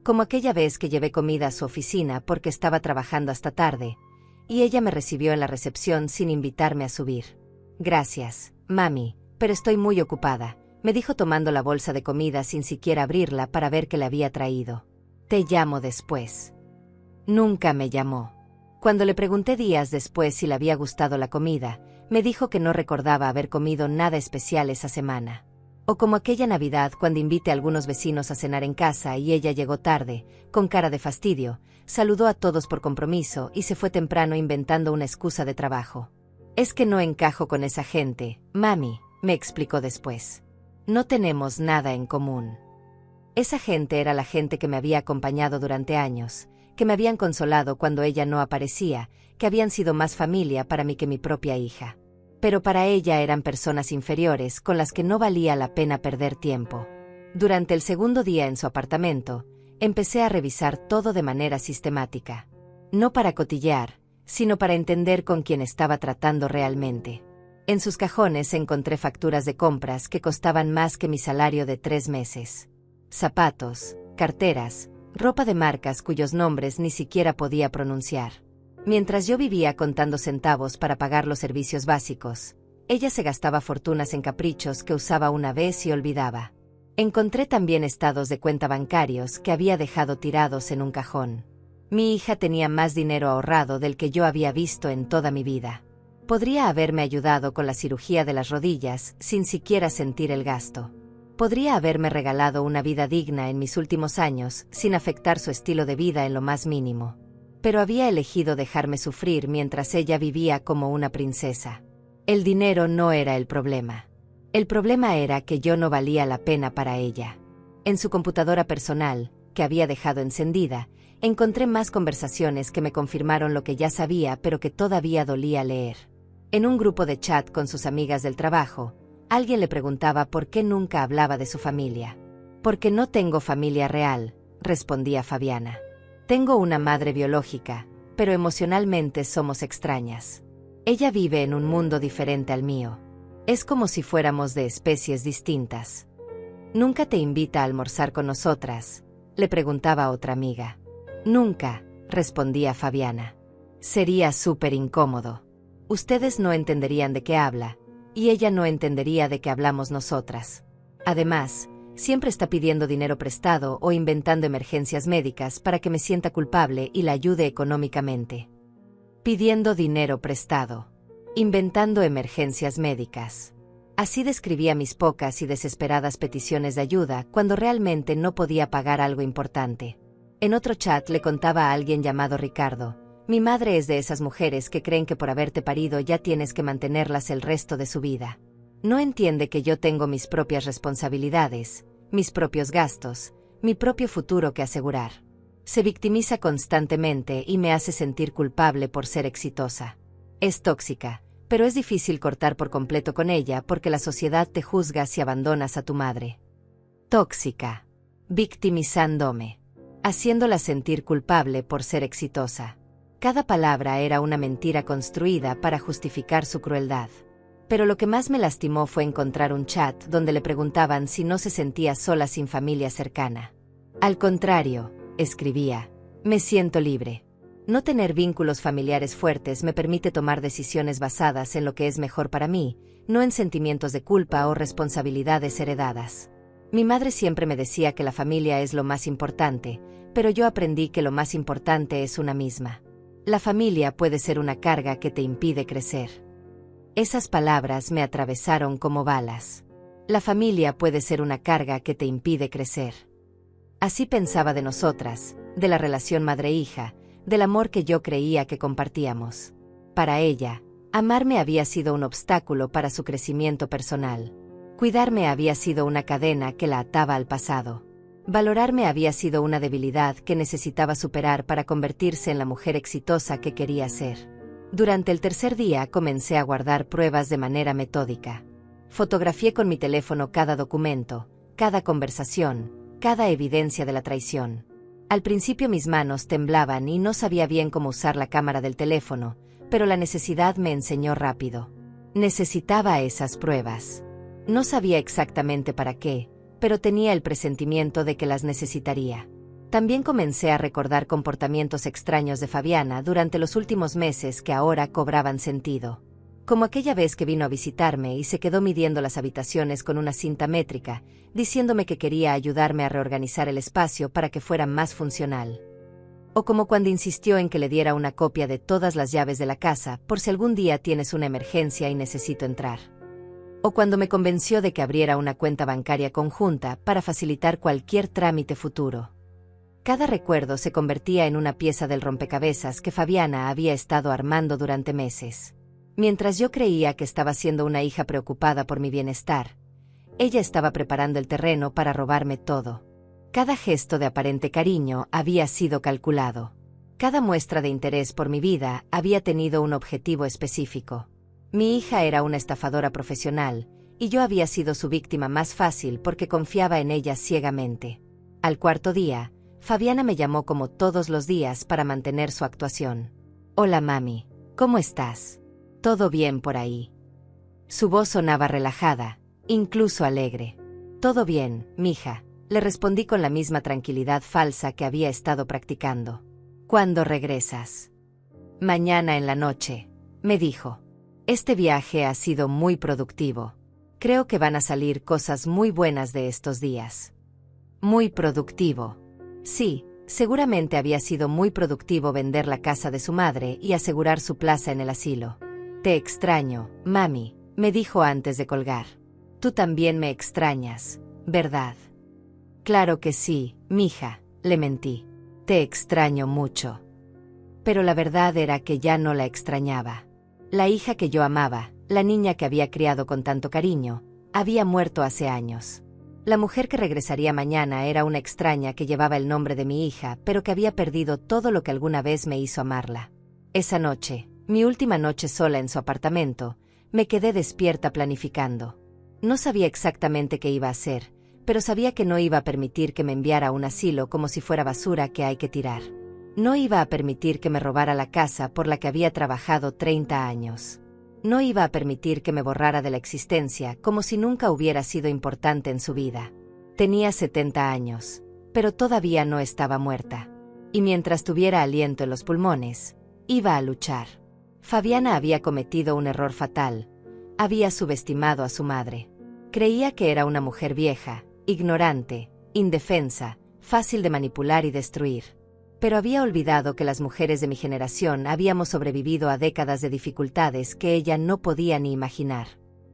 Como aquella vez que llevé comida a su oficina porque estaba trabajando hasta tarde, y ella me recibió en la recepción sin invitarme a subir. «Gracias, mami, pero estoy muy ocupada», me dijo tomando la bolsa de comida sin siquiera abrirla para ver qué le había traído. «Te llamo después». Nunca me llamó. Cuando le pregunté días después si le había gustado la comida, me dijo que no recordaba haber comido nada especial esa semana. O como aquella Navidad cuando invité a algunos vecinos a cenar en casa y ella llegó tarde, con cara de fastidio, saludó a todos por compromiso y se fue temprano inventando una excusa de trabajo. Es que no encajo con esa gente, mami, me explicó después. No tenemos nada en común. Esa gente era la gente que me había acompañado durante años, que me habían consolado cuando ella no aparecía, que habían sido más familia para mí que mi propia hija. Pero para ella eran personas inferiores con las que no valía la pena perder tiempo. Durante el segundo día en su apartamento, empecé a revisar todo de manera sistemática. No para cotillear, sino para entender con quién estaba tratando realmente. En sus cajones encontré facturas de compras que costaban más que mi salario de 3 meses. Zapatos, carteras, ropa de marcas cuyos nombres ni siquiera podía pronunciar. Mientras yo vivía contando centavos para pagar los servicios básicos, ella se gastaba fortunas en caprichos que usaba una vez y olvidaba. Encontré también estados de cuenta bancarios que había dejado tirados en un cajón. Mi hija tenía más dinero ahorrado del que yo había visto en toda mi vida. Podría haberme ayudado con la cirugía de las rodillas sin siquiera sentir el gasto. Podría haberme regalado una vida digna en mis últimos años sin afectar su estilo de vida en lo más mínimo. Pero había elegido dejarme sufrir mientras ella vivía como una princesa. El dinero no era el problema. El problema era que yo no valía la pena para ella. En su computadora personal, que había dejado encendida, encontré más conversaciones que me confirmaron lo que ya sabía pero que todavía dolía leer. En un grupo de chat con sus amigas del trabajo, alguien le preguntaba por qué nunca hablaba de su familia. «Porque no tengo familia real», respondía Fabiana. «Tengo una madre biológica, pero emocionalmente somos extrañas. Ella vive en un mundo diferente al mío. Es como si fuéramos de especies distintas». «¿Nunca te invita a almorzar con nosotras?», le preguntaba a otra amiga. «Nunca», respondía Fabiana. «Sería súper incómodo. Ustedes no entenderían de qué habla, y ella no entendería de qué hablamos nosotras. Además, siempre está pidiendo dinero prestado o inventando emergencias médicas para que me sienta culpable y la ayude económicamente. Pidiendo dinero prestado. Inventando emergencias médicas». Así describía mis pocas y desesperadas peticiones de ayuda cuando realmente no podía pagar algo importante. En otro chat le contaba a alguien llamado Ricardo: «Mi madre es de esas mujeres que creen que por haberte parido ya tienes que mantenerlas el resto de su vida. No entiende que yo tengo mis propias responsabilidades, mis propios gastos, mi propio futuro que asegurar. Se victimiza constantemente y me hace sentir culpable por ser exitosa. Es tóxica, pero es difícil cortar por completo con ella porque la sociedad te juzga si abandonas a tu madre». Tóxica. Victimizándome. Haciéndola sentir culpable por ser exitosa. Cada palabra era una mentira construida para justificar su crueldad. Pero lo que más me lastimó fue encontrar un chat donde le preguntaban si no se sentía sola sin familia cercana. «Al contrario», escribía, «me siento libre. No tener vínculos familiares fuertes me permite tomar decisiones basadas en lo que es mejor para mí, no en sentimientos de culpa o responsabilidades heredadas. Mi madre siempre me decía que la familia es lo más importante, pero yo aprendí que lo más importante es una misma. La familia puede ser una carga que te impide crecer». Esas palabras me atravesaron como balas. La familia puede ser una carga que te impide crecer. Así pensaba de nosotras, de la relación madre-hija, del amor que yo creía que compartíamos. Para ella, amarme había sido un obstáculo para su crecimiento personal. Cuidarme había sido una cadena que la ataba al pasado. Valorarme había sido una debilidad que necesitaba superar para convertirse en la mujer exitosa que quería ser. Durante el tercer día comencé a guardar pruebas de manera metódica. Fotografié con mi teléfono cada documento, cada conversación, cada evidencia de la traición. Al principio mis manos temblaban y no sabía bien cómo usar la cámara del teléfono, pero la necesidad me enseñó rápido. Necesitaba esas pruebas. No sabía exactamente para qué, pero tenía el presentimiento de que las necesitaría. También comencé a recordar comportamientos extraños de Fabiana durante los últimos meses que ahora cobraban sentido. Como aquella vez que vino a visitarme y se quedó midiendo las habitaciones con una cinta métrica, diciéndome que quería ayudarme a reorganizar el espacio para que fuera más funcional. O como cuando insistió en que le diera una copia de todas las llaves de la casa por si algún día tienes una emergencia y necesito entrar. o cuando me convenció de que abriera una cuenta bancaria conjunta para facilitar cualquier trámite futuro. Cada recuerdo se convertía en una pieza del rompecabezas que Fabiana había estado armando durante meses. Mientras yo creía que estaba siendo una hija preocupada por mi bienestar, ella estaba preparando el terreno para robarme todo. Cada gesto de aparente cariño había sido calculado. Cada muestra de interés por mi vida había tenido un objetivo específico. Mi hija era una estafadora profesional, y yo había sido su víctima más fácil porque confiaba en ella ciegamente. Al cuarto día, Fabiana me llamó como todos los días para mantener su actuación. «Hola mami, ¿cómo estás? ¿Todo bien por ahí?» Su voz sonaba relajada, incluso alegre. «Todo bien, mija», le respondí con la misma tranquilidad falsa que había estado practicando. «¿Cuándo regresas?» «Mañana en la noche», me dijo. «Este viaje ha sido muy productivo. Creo que van a salir cosas muy buenas de estos días». «Muy productivo». Sí, seguramente había sido muy productivo vender la casa de su madre y asegurar su plaza en el asilo. «Te extraño, mami», me dijo antes de colgar. «Tú también me extrañas, ¿verdad?» «Claro que sí, mija», le mentí. «Te extraño mucho». Pero la verdad era que ya no la extrañaba. La hija que yo amaba, la niña que había criado con tanto cariño, había muerto hace años. La mujer que regresaría mañana era una extraña que llevaba el nombre de mi hija, pero que había perdido todo lo que alguna vez me hizo amarla. Esa noche, mi última noche sola en su apartamento, me quedé despierta planificando. No sabía exactamente qué iba a hacer, pero sabía que no iba a permitir que me enviara a un asilo como si fuera basura que hay que tirar. No iba a permitir que me robara la casa por la que había trabajado 30 años. No iba a permitir que me borrara de la existencia como si nunca hubiera sido importante en su vida. Tenía 70 años, pero todavía no estaba muerta. Y mientras tuviera aliento en los pulmones, iba a luchar. Fabiana había cometido un error fatal. Había subestimado a su madre. Creía que era una mujer vieja, ignorante, indefensa, fácil de manipular y destruir. Pero había olvidado que las mujeres de mi generación habíamos sobrevivido a décadas de dificultades que ella no podía ni imaginar.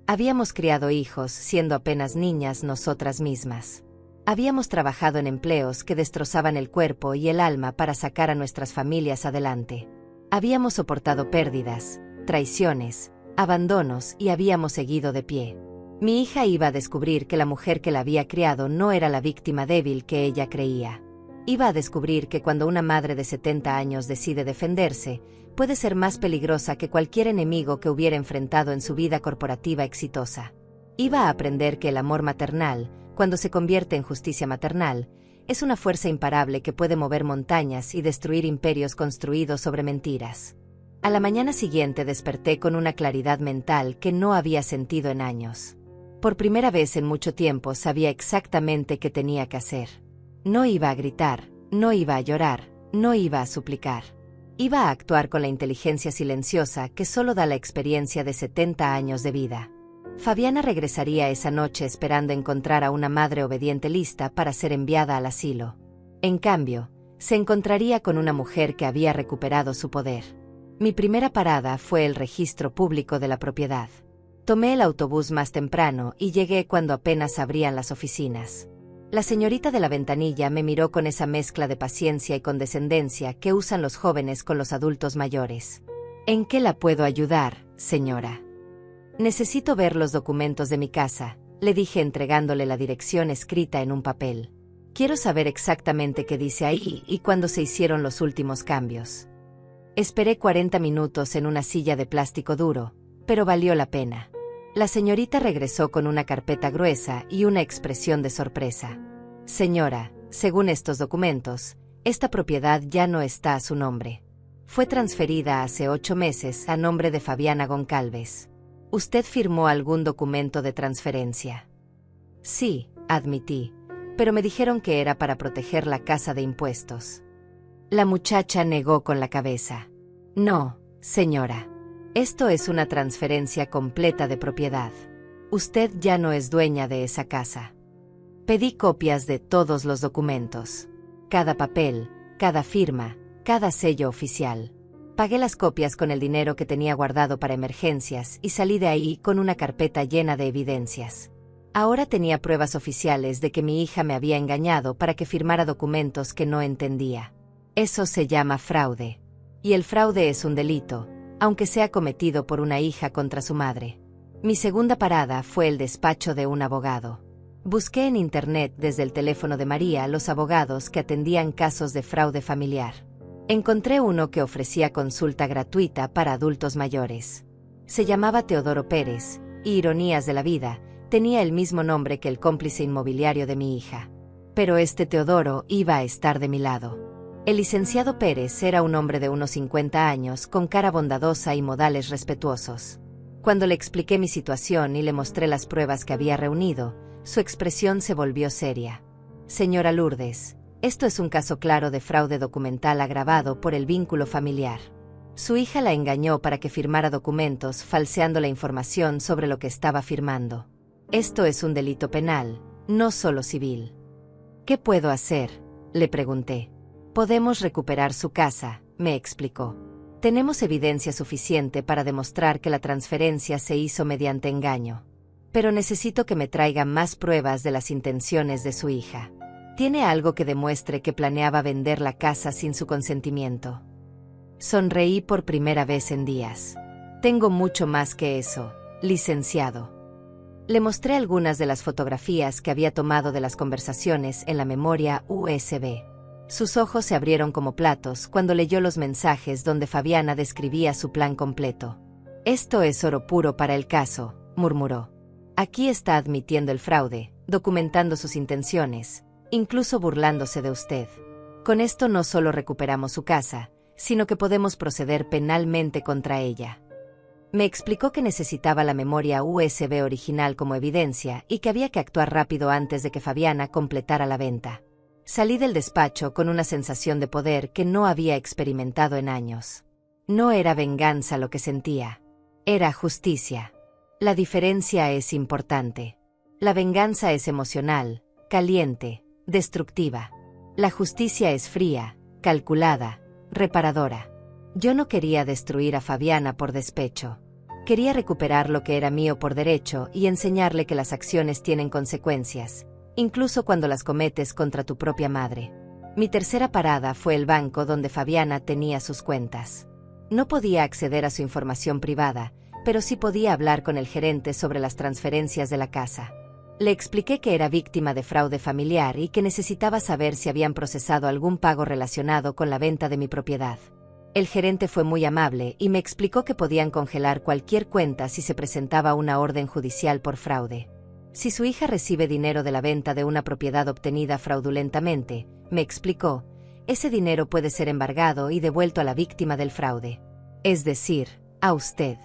Habíamos criado hijos siendo apenas niñas nosotras mismas. Habíamos trabajado en empleos que destrozaban el cuerpo y el alma para sacar a nuestras familias adelante. Habíamos soportado pérdidas, traiciones, abandonos y habíamos seguido de pie. Mi hija iba a descubrir que la mujer que la había criado no era la víctima débil que ella creía. Iba a descubrir que cuando una madre de 70 años decide defenderse, puede ser más peligrosa que cualquier enemigo que hubiera enfrentado en su vida corporativa exitosa. Iba a aprender que el amor maternal, cuando se convierte en justicia maternal, es una fuerza imparable que puede mover montañas y destruir imperios construidos sobre mentiras. A la mañana siguiente desperté con una claridad mental que no había sentido en años. Por primera vez en mucho tiempo sabía exactamente qué tenía que hacer. No iba a gritar, no iba a llorar, no iba a suplicar. Iba a actuar con la inteligencia silenciosa que solo da la experiencia de 70 años de vida. Fabiana regresaría esa noche esperando encontrar a una madre obediente lista para ser enviada al asilo. En cambio, se encontraría con una mujer que había recuperado su poder. Mi primera parada fue el registro público de la propiedad. Tomé el autobús más temprano y llegué cuando apenas abrían las oficinas. La señorita de la ventanilla me miró con esa mezcla de paciencia y condescendencia que usan los jóvenes con los adultos mayores. «¿En qué la puedo ayudar, señora?» «Necesito ver los documentos de mi casa», le dije entregándole la dirección escrita en un papel. «Quiero saber exactamente qué dice ahí y cuándo se hicieron los últimos cambios». Esperé 40 minutos en una silla de plástico duro, pero valió la pena. La señorita regresó con una carpeta gruesa y una expresión de sorpresa. «Señora, según estos documentos, esta propiedad ya no está a su nombre. Fue transferida hace 8 meses a nombre de Fabiana Goncalves. ¿Usted firmó algún documento de transferencia?» «Sí», admití, pero me dijeron que era para proteger la casa de impuestos. La muchacha negó con la cabeza. «No, señora. Esto es una transferencia completa de propiedad. Usted ya no es dueña de esa casa». Pedí copias de todos los documentos. Cada papel, cada firma, cada sello oficial. Pagué las copias con el dinero que tenía guardado para emergencias y salí de ahí con una carpeta llena de evidencias. Ahora tenía pruebas oficiales de que mi hija me había engañado para que firmara documentos que no entendía. Eso se llama fraude. Y el fraude es un delito, aunque sea cometido por una hija contra su madre. Mi segunda parada fue el despacho de un abogado. Busqué en internet desde el teléfono de María los abogados que atendían casos de fraude familiar. Encontré uno que ofrecía consulta gratuita para adultos mayores. Se llamaba Teodoro Pérez, y ironías de la vida, tenía el mismo nombre que el cómplice inmobiliario de mi hija. Pero este Teodoro iba a estar de mi lado. El licenciado Pérez era un hombre de unos 50 años con cara bondadosa y modales respetuosos. Cuando le expliqué mi situación y le mostré las pruebas que había reunido, su expresión se volvió seria. Señora Lourdes, esto es un caso claro de fraude documental agravado por el vínculo familiar. Su hija la engañó para que firmara documentos falseando la información sobre lo que estaba firmando. Esto es un delito penal, no solo civil. ¿Qué puedo hacer?, le pregunté. Podemos recuperar su casa, me explicó. Tenemos evidencia suficiente para demostrar que la transferencia se hizo mediante engaño. Pero necesito que me traiga más pruebas de las intenciones de su hija. ¿Tiene algo que demuestre que planeaba vender la casa sin su consentimiento? Sonreí por primera vez en días. Tengo mucho más que eso, licenciado. Le mostré algunas de las fotografías que había tomado de las conversaciones en la memoria USB. Sus ojos se abrieron como platos cuando leyó los mensajes donde Fabiana describía su plan completo. Esto es oro puro para el caso, murmuró. Aquí está admitiendo el fraude, documentando sus intenciones, incluso burlándose de usted. Con esto no solo recuperamos su casa, sino que podemos proceder penalmente contra ella. Me explicó que necesitaba la memoria USB original como evidencia y que había que actuar rápido antes de que Fabiana completara la venta. Salí del despacho con una sensación de poder que no había experimentado en años. No era venganza lo que sentía, era justicia. La diferencia es importante. La venganza es emocional, caliente, destructiva. La justicia es fría, calculada, reparadora. Yo no quería destruir a Fabiana por despecho. Quería recuperar lo que era mío por derecho y enseñarle que las acciones tienen consecuencias, incluso cuando las cometes contra tu propia madre. Mi tercera parada fue el banco donde Fabiana tenía sus cuentas. No podía acceder a su información privada, pero sí podía hablar con el gerente sobre las transferencias de la casa. Le expliqué que era víctima de fraude familiar y que necesitaba saber si habían procesado algún pago relacionado con la venta de mi propiedad. El gerente fue muy amable y me explicó que podían congelar cualquier cuenta si se presentaba una orden judicial por fraude. Si su hija recibe dinero de la venta de una propiedad obtenida fraudulentamente, me explicó, ese dinero puede ser embargado y devuelto a la víctima del fraude. Es decir, a usted.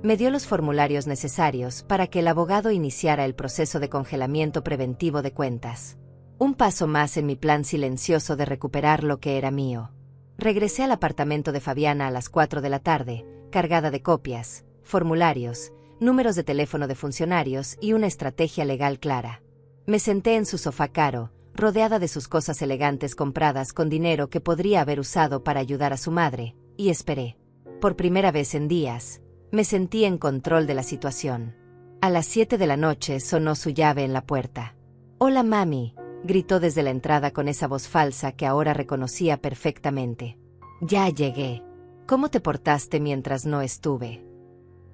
Me dio los formularios necesarios para que el abogado iniciara el proceso de congelamiento preventivo de cuentas. Un paso más en mi plan silencioso de recuperar lo que era mío. Regresé al apartamento de Fabiana a las 4 de la tarde, cargada de copias, formularios, números de teléfono de funcionarios y una estrategia legal clara. Me senté en su sofá caro, rodeada de sus cosas elegantes compradas con dinero que podría haber usado para ayudar a su madre, y esperé. Por primera vez en días, me sentí en control de la situación. A las 7 de la noche sonó su llave en la puerta. «Hola, mami», gritó desde la entrada con esa voz falsa que ahora reconocía perfectamente. «Ya llegué. ¿Cómo te portaste mientras no estuve?»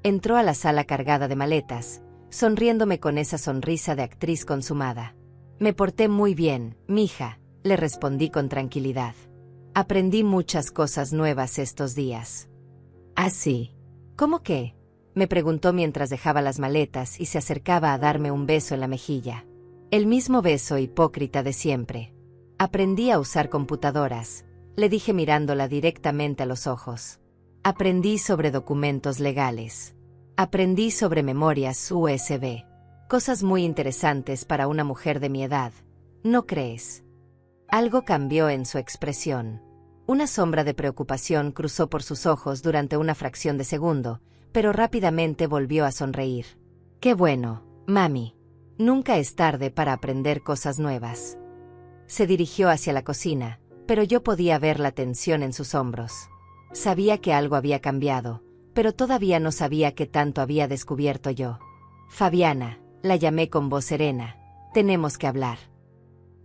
Entró a la sala cargada de maletas, sonriéndome con esa sonrisa de actriz consumada. «Me porté muy bien, mija», le respondí con tranquilidad. «Aprendí muchas cosas nuevas estos días». «¿Ah, sí? ¿Cómo qué?», me preguntó mientras dejaba las maletas y se acercaba a darme un beso en la mejilla. El mismo beso hipócrita de siempre. «Aprendí a usar computadoras», le dije mirándola directamente a los ojos. «Aprendí sobre documentos legales. Aprendí sobre memorias USB. Cosas muy interesantes para una mujer de mi edad, ¿no crees?». Algo cambió en su expresión. Una sombra de preocupación cruzó por sus ojos durante una fracción de segundo, pero rápidamente volvió a sonreír. «Qué bueno, mami. Nunca es tarde para aprender cosas nuevas». Se dirigió hacia la cocina, pero yo podía ver la tensión en sus hombros. Sabía que algo había cambiado, pero todavía no sabía qué tanto había descubierto yo. Fabiana, la llamé con voz serena. Tenemos que hablar.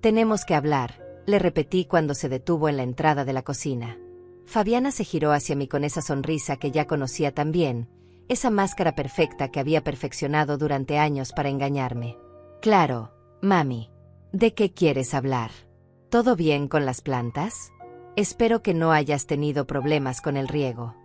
Tenemos que hablar, le repetí cuando se detuvo en la entrada de la cocina. Fabiana se giró hacia mí con esa sonrisa que ya conocía tan bien, esa máscara perfecta que había perfeccionado durante años para engañarme. Claro, mami. ¿De qué quieres hablar? ¿Todo bien con las plantas? Espero que no hayas tenido problemas con el riego.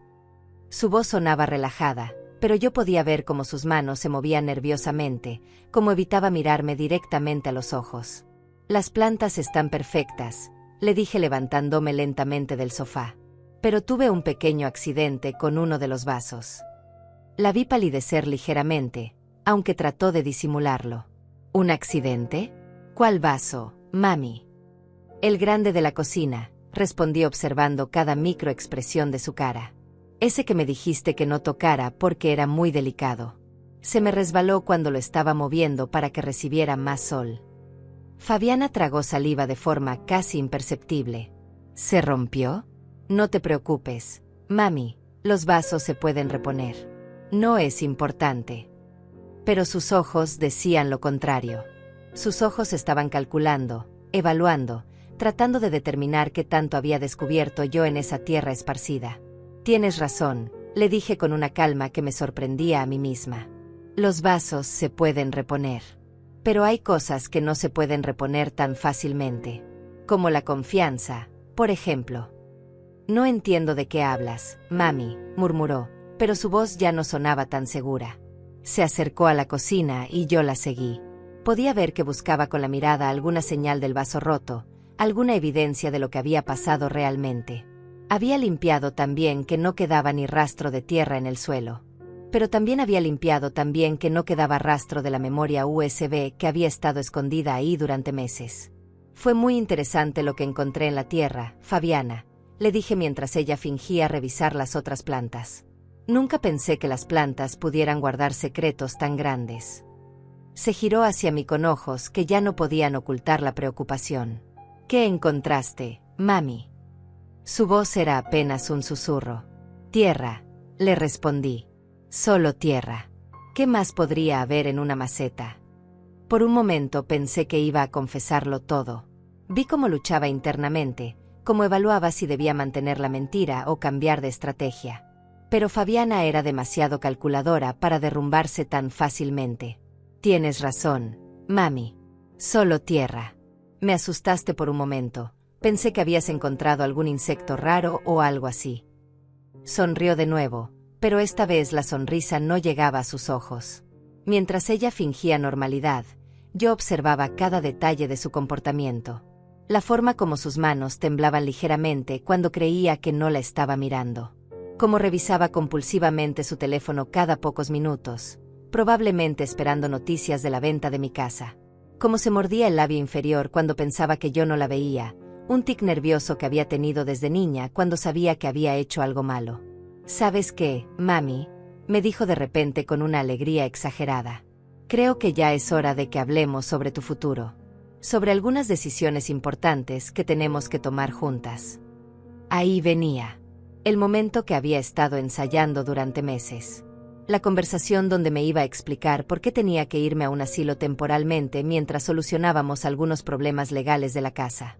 Su voz sonaba relajada, pero yo podía ver cómo sus manos se movían nerviosamente, cómo evitaba mirarme directamente a los ojos. Las plantas están perfectas, le dije levantándome lentamente del sofá. Pero tuve un pequeño accidente con uno de los vasos. La vi palidecer ligeramente, aunque trató de disimularlo. ¿Un accidente? ¿Cuál vaso, mami? El grande de la cocina, respondí observando cada microexpresión de su cara. Ese que me dijiste que no tocara porque era muy delicado. Se me resbaló cuando lo estaba moviendo para que recibiera más sol. Fabiana tragó saliva de forma casi imperceptible. ¿Se rompió? No te preocupes, mami, los vasos se pueden reponer. No es importante. Pero sus ojos decían lo contrario. Sus ojos estaban calculando, evaluando, tratando de determinar qué tanto había descubierto yo en esa tierra esparcida. Tienes razón, le dije con una calma que me sorprendía a mí misma. Los vasos se pueden reponer. Pero hay cosas que no se pueden reponer tan fácilmente. Como la confianza, por ejemplo. No entiendo de qué hablas, mami, murmuró, pero su voz ya no sonaba tan segura. Se acercó a la cocina y yo la seguí. Podía ver que buscaba con la mirada alguna señal del vaso roto, alguna evidencia de lo que había pasado realmente. Había limpiado tan bien que no quedaba ni rastro de tierra en el suelo. Pero también había limpiado tan bien que no quedaba rastro de la memoria USB que había estado escondida ahí durante meses. Fue muy interesante lo que encontré en la tierra, Fabiana, le dije mientras ella fingía revisar las otras plantas. Nunca pensé que las plantas pudieran guardar secretos tan grandes. Se giró hacia mí con ojos que ya no podían ocultar la preocupación. ¿Qué encontraste, mami? Su voz era apenas un susurro. Tierra, le respondí. Solo tierra. ¿Qué más podría haber en una maceta? Por un momento pensé que iba a confesarlo todo. Vi cómo luchaba internamente, cómo evaluaba si debía mantener la mentira o cambiar de estrategia. Pero Fabiana era demasiado calculadora para derrumbarse tan fácilmente. Tienes razón, mami. Solo tierra. Me asustaste por un momento. Pensé que habías encontrado algún insecto raro o algo así. Sonrió de nuevo, pero esta vez la sonrisa no llegaba a sus ojos. Mientras ella fingía normalidad, yo observaba cada detalle de su comportamiento. La forma como sus manos temblaban ligeramente cuando creía que no la estaba mirando. Cómo revisaba compulsivamente su teléfono cada pocos minutos, probablemente esperando noticias de la venta de mi casa. Cómo se mordía el labio inferior cuando pensaba que yo no la veía, un tic nervioso que había tenido desde niña cuando sabía que había hecho algo malo. ¿Sabes qué, mami?, me dijo de repente con una alegría exagerada. Creo que ya es hora de que hablemos sobre tu futuro. Sobre algunas decisiones importantes que tenemos que tomar juntas. Ahí venía. El momento que había estado ensayando durante meses. La conversación donde me iba a explicar por qué tenía que irme a un asilo temporalmente mientras solucionábamos algunos problemas legales de la casa.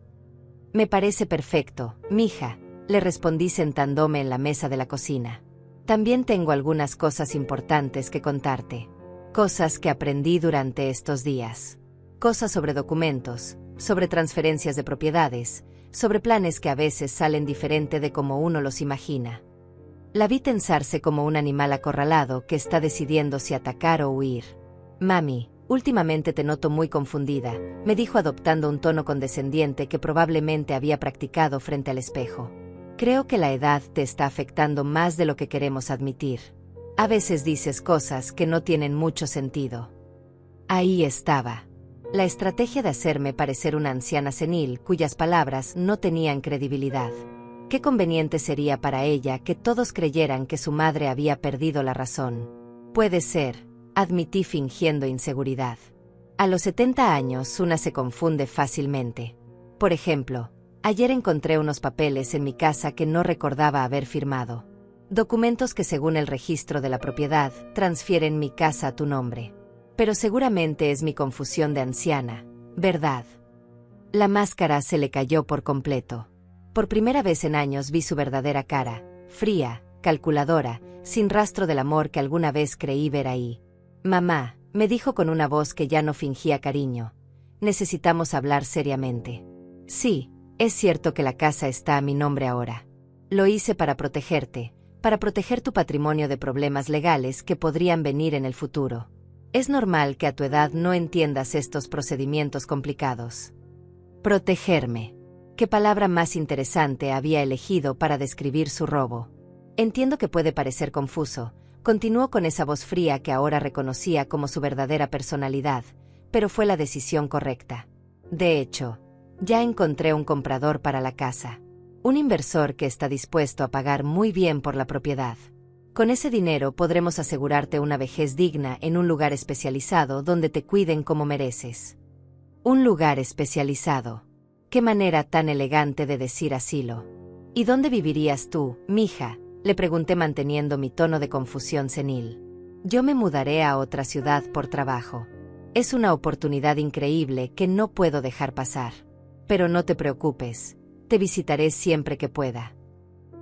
Me parece perfecto, mija, le respondí sentándome en la mesa de la cocina. También tengo algunas cosas importantes que contarte. Cosas que aprendí durante estos días. Cosas sobre documentos, sobre transferencias de propiedades, sobre planes que a veces salen diferente de como uno los imagina. La vi tensarse como un animal acorralado que está decidiendo si atacar o huir. Mami, últimamente te noto muy confundida, me dijo adoptando un tono condescendiente que probablemente había practicado frente al espejo. Creo que la edad te está afectando más de lo que queremos admitir. A veces dices cosas que no tienen mucho sentido. Ahí estaba. La estrategia de hacerme parecer una anciana senil cuyas palabras no tenían credibilidad. Qué conveniente sería para ella que todos creyeran que su madre había perdido la razón. Puede ser, admití fingiendo inseguridad. A los 70 años una se confunde fácilmente. Por ejemplo, Ayer encontré unos papeles en mi casa que no recordaba haber firmado. Documentos que, según el registro de la propiedad, transfieren mi casa a tu nombre. Pero seguramente es mi confusión de anciana, ¿verdad? La máscara se le cayó por completo. Por primera vez en años vi su verdadera cara, fría, calculadora, sin rastro del amor que alguna vez creí ver ahí. Mamá, me dijo con una voz que ya no fingía cariño, necesitamos hablar seriamente. Sí, es cierto que la casa está a mi nombre ahora. Lo hice para protegerte, para proteger tu patrimonio de problemas legales que podrían venir en el futuro. Es normal que a tu edad no entiendas estos procedimientos complicados. Protegerme. ¿Qué palabra más interesante había elegido para describir su robo? Entiendo que puede parecer confuso, continuó con esa voz fría que ahora reconocía como su verdadera personalidad, pero fue la decisión correcta. De hecho, ya encontré un comprador para la casa. Un inversor que está dispuesto a pagar muy bien por la propiedad. Con ese dinero podremos asegurarte una vejez digna en un lugar especializado donde te cuiden como mereces. Un lugar especializado. Qué manera tan elegante de decir asilo. ¿Y dónde vivirías tú, mija?, le pregunté manteniendo mi tono de confusión senil. Yo me mudaré a otra ciudad por trabajo. Es una oportunidad increíble que no puedo dejar pasar. Pero no te preocupes, te visitaré siempre que pueda.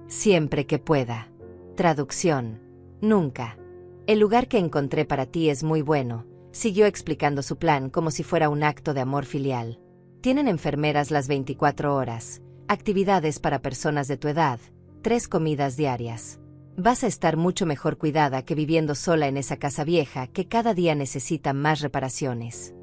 Siempre que pueda. Traducción. Nunca. El lugar que encontré para ti es muy bueno, siguió explicando su plan como si fuera un acto de amor filial. Tienen enfermeras las 24 horas, actividades para personas de tu edad, 3 comidas diarias. Vas a estar mucho mejor cuidada que viviendo sola en esa casa vieja que cada día necesita más reparaciones.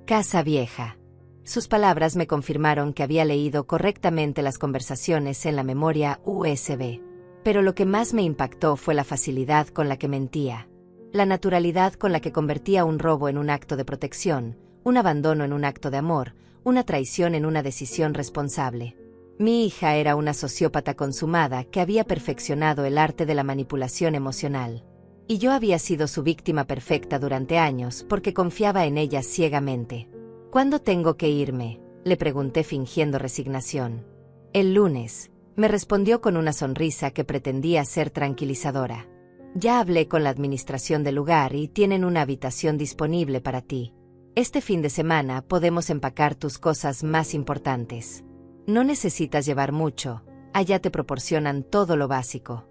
Casa vieja. Sus palabras me confirmaron que había leído correctamente las conversaciones en la memoria USB. Pero lo que más me impactó fue la facilidad con la que mentía. La naturalidad con la que convertía un robo en un acto de protección, un abandono en un acto de amor, una traición en una decisión responsable. Mi hija era una sociópata consumada que había perfeccionado el arte de la manipulación emocional. Y yo había sido su víctima perfecta durante años porque confiaba en ella ciegamente. ¿Cuándo tengo que irme?, le pregunté fingiendo resignación. El lunes, me respondió con una sonrisa que pretendía ser tranquilizadora. Ya hablé con la administración del lugar y tienen una habitación disponible para ti. Este fin de semana podemos empacar tus cosas más importantes. No necesitas llevar mucho, allá te proporcionan todo lo básico.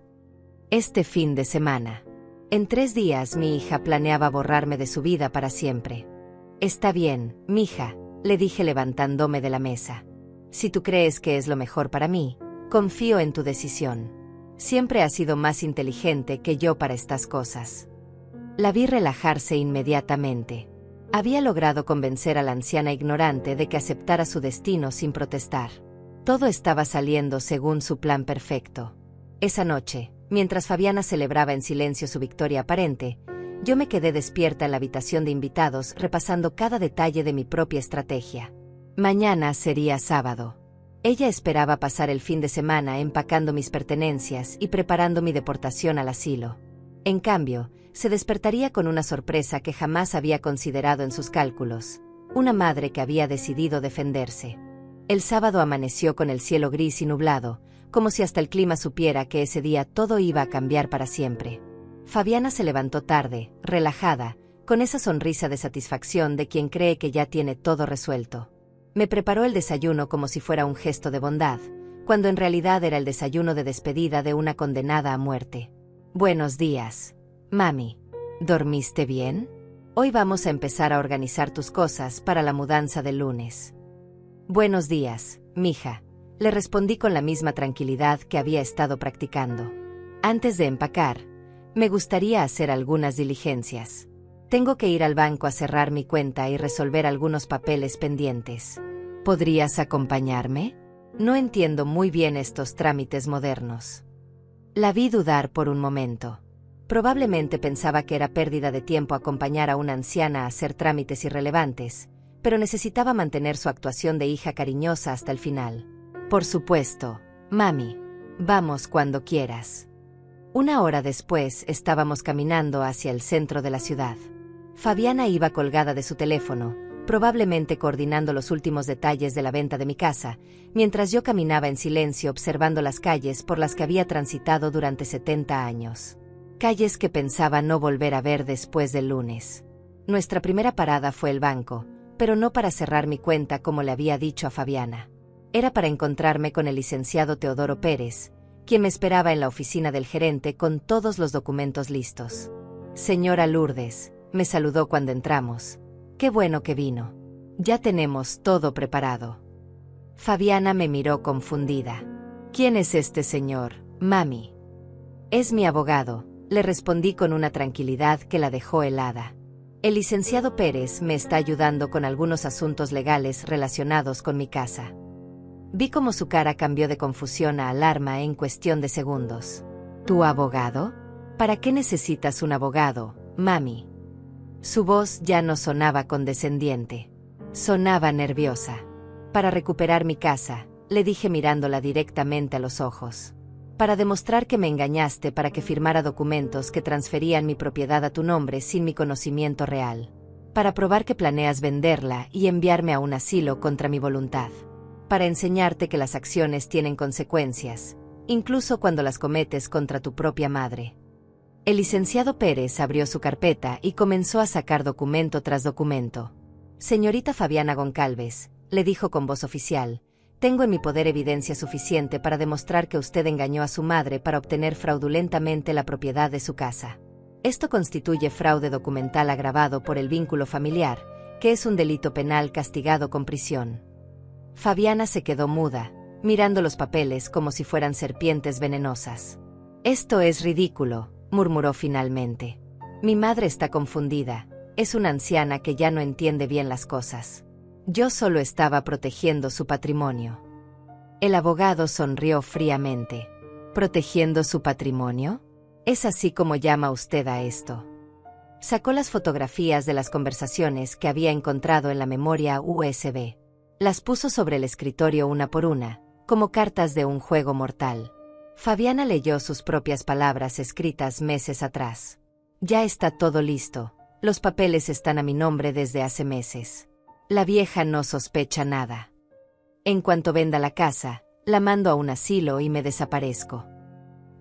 Este fin de semana. En 3 días mi hija planeaba borrarme de su vida para siempre. Está bien, mija, le dije levantándome de la mesa. Si tú crees que es lo mejor para mí, confío en tu decisión. Siempre has sido más inteligente que yo para estas cosas. La vi relajarse inmediatamente. Había logrado convencer a la anciana ignorante de que aceptara su destino sin protestar. Todo estaba saliendo según su plan perfecto. Esa noche, mientras Fabiana celebraba en silencio su victoria aparente, yo me quedé despierta en la habitación de invitados repasando cada detalle de mi propia estrategia. Mañana sería sábado. Ella esperaba pasar el fin de semana empacando mis pertenencias y preparando mi deportación al asilo. En cambio, se despertaría con una sorpresa que jamás había considerado en sus cálculos: una madre que había decidido defenderse. El sábado amaneció con el cielo gris y nublado, como si hasta el clima supiera que ese día todo iba a cambiar para siempre. Fabiana se levantó tarde, relajada, con esa sonrisa de satisfacción de quien cree que ya tiene todo resuelto. Me preparó el desayuno como si fuera un gesto de bondad, cuando en realidad era el desayuno de despedida de una condenada a muerte. Buenos días, mami. ¿Dormiste bien? Hoy vamos a empezar a organizar tus cosas para la mudanza del lunes. Buenos días, mija, le respondí con la misma tranquilidad que había estado practicando. Antes de empacar, me gustaría hacer algunas diligencias. Tengo que ir al banco a cerrar mi cuenta y resolver algunos papeles pendientes. ¿Podrías acompañarme? No entiendo muy bien estos trámites modernos. La vi dudar por un momento. Probablemente pensaba que era pérdida de tiempo acompañar a una anciana a hacer trámites irrelevantes, pero necesitaba mantener su actuación de hija cariñosa hasta el final. Por supuesto, mami. Vamos cuando quieras. 1 hora después estábamos caminando hacia el centro de la ciudad. Fabiana iba colgada de su teléfono, probablemente coordinando los últimos detalles de la venta de mi casa, mientras yo caminaba en silencio observando las calles por las que había transitado durante 70 años. Calles que pensaba no volver a ver después del lunes. Nuestra primera parada fue el banco, pero no para cerrar mi cuenta como le había dicho a Fabiana. Era para encontrarme con el licenciado Teodoro Pérez, quien me esperaba en la oficina del gerente con todos los documentos listos. «Señora Lourdes», me saludó cuando entramos. «Qué bueno que vino. Ya tenemos todo preparado». Fabiana me miró confundida. «¿Quién es este señor, mami?» «Es mi abogado», le respondí con una tranquilidad que la dejó helada. «El licenciado Pérez me está ayudando con algunos asuntos legales relacionados con mi casa». Vi cómo su cara cambió de confusión a alarma en cuestión de segundos. «¿Tu abogado? ¿Para qué necesitas un abogado, mami?» Su voz ya no sonaba condescendiente. Sonaba nerviosa. «Para recuperar mi casa», le dije mirándola directamente a los ojos. «Para demostrar que me engañaste para que firmara documentos que transferían mi propiedad a tu nombre sin mi conocimiento real. Para probar que planeas venderla y enviarme a un asilo contra mi voluntad. Para enseñarte que las acciones tienen consecuencias, incluso cuando las cometes contra tu propia madre». El licenciado Pérez abrió su carpeta y comenzó a sacar documento tras documento. «Señorita Fabiana Goncalves», le dijo con voz oficial, «tengo en mi poder evidencia suficiente para demostrar que usted engañó a su madre para obtener fraudulentamente la propiedad de su casa. Esto constituye fraude documental agravado por el vínculo familiar, que es un delito penal castigado con prisión». Fabiana se quedó muda, mirando los papeles como si fueran serpientes venenosas. «Esto es ridículo», murmuró finalmente. «Mi madre está confundida, es una anciana que ya no entiende bien las cosas. Yo solo estaba protegiendo su patrimonio». El abogado sonrió fríamente. «¿Protegiendo su patrimonio? ¿Es así como llama usted a esto?». Sacó las fotografías de las conversaciones que había encontrado en la memoria USB. Las puso sobre el escritorio una por una, como cartas de un juego mortal. Fabiana leyó sus propias palabras escritas meses atrás. «Ya está todo listo. Los papeles están a mi nombre desde hace meses. La vieja no sospecha nada. En cuanto venda la casa, la mando a un asilo y me desaparezco.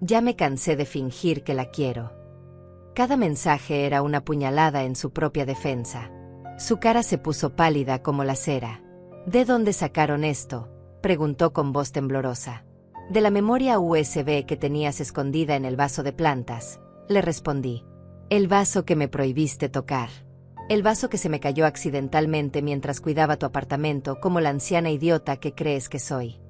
Ya me cansé de fingir que la quiero». Cada mensaje era una puñalada en su propia defensa. Su cara se puso pálida como la cera. «¿De dónde sacaron esto?», preguntó con voz temblorosa. «De la memoria USB que tenías escondida en el vaso de plantas», le respondí. «El vaso que me prohibiste tocar. El vaso que se me cayó accidentalmente mientras cuidaba tu apartamento como la anciana idiota que crees que soy».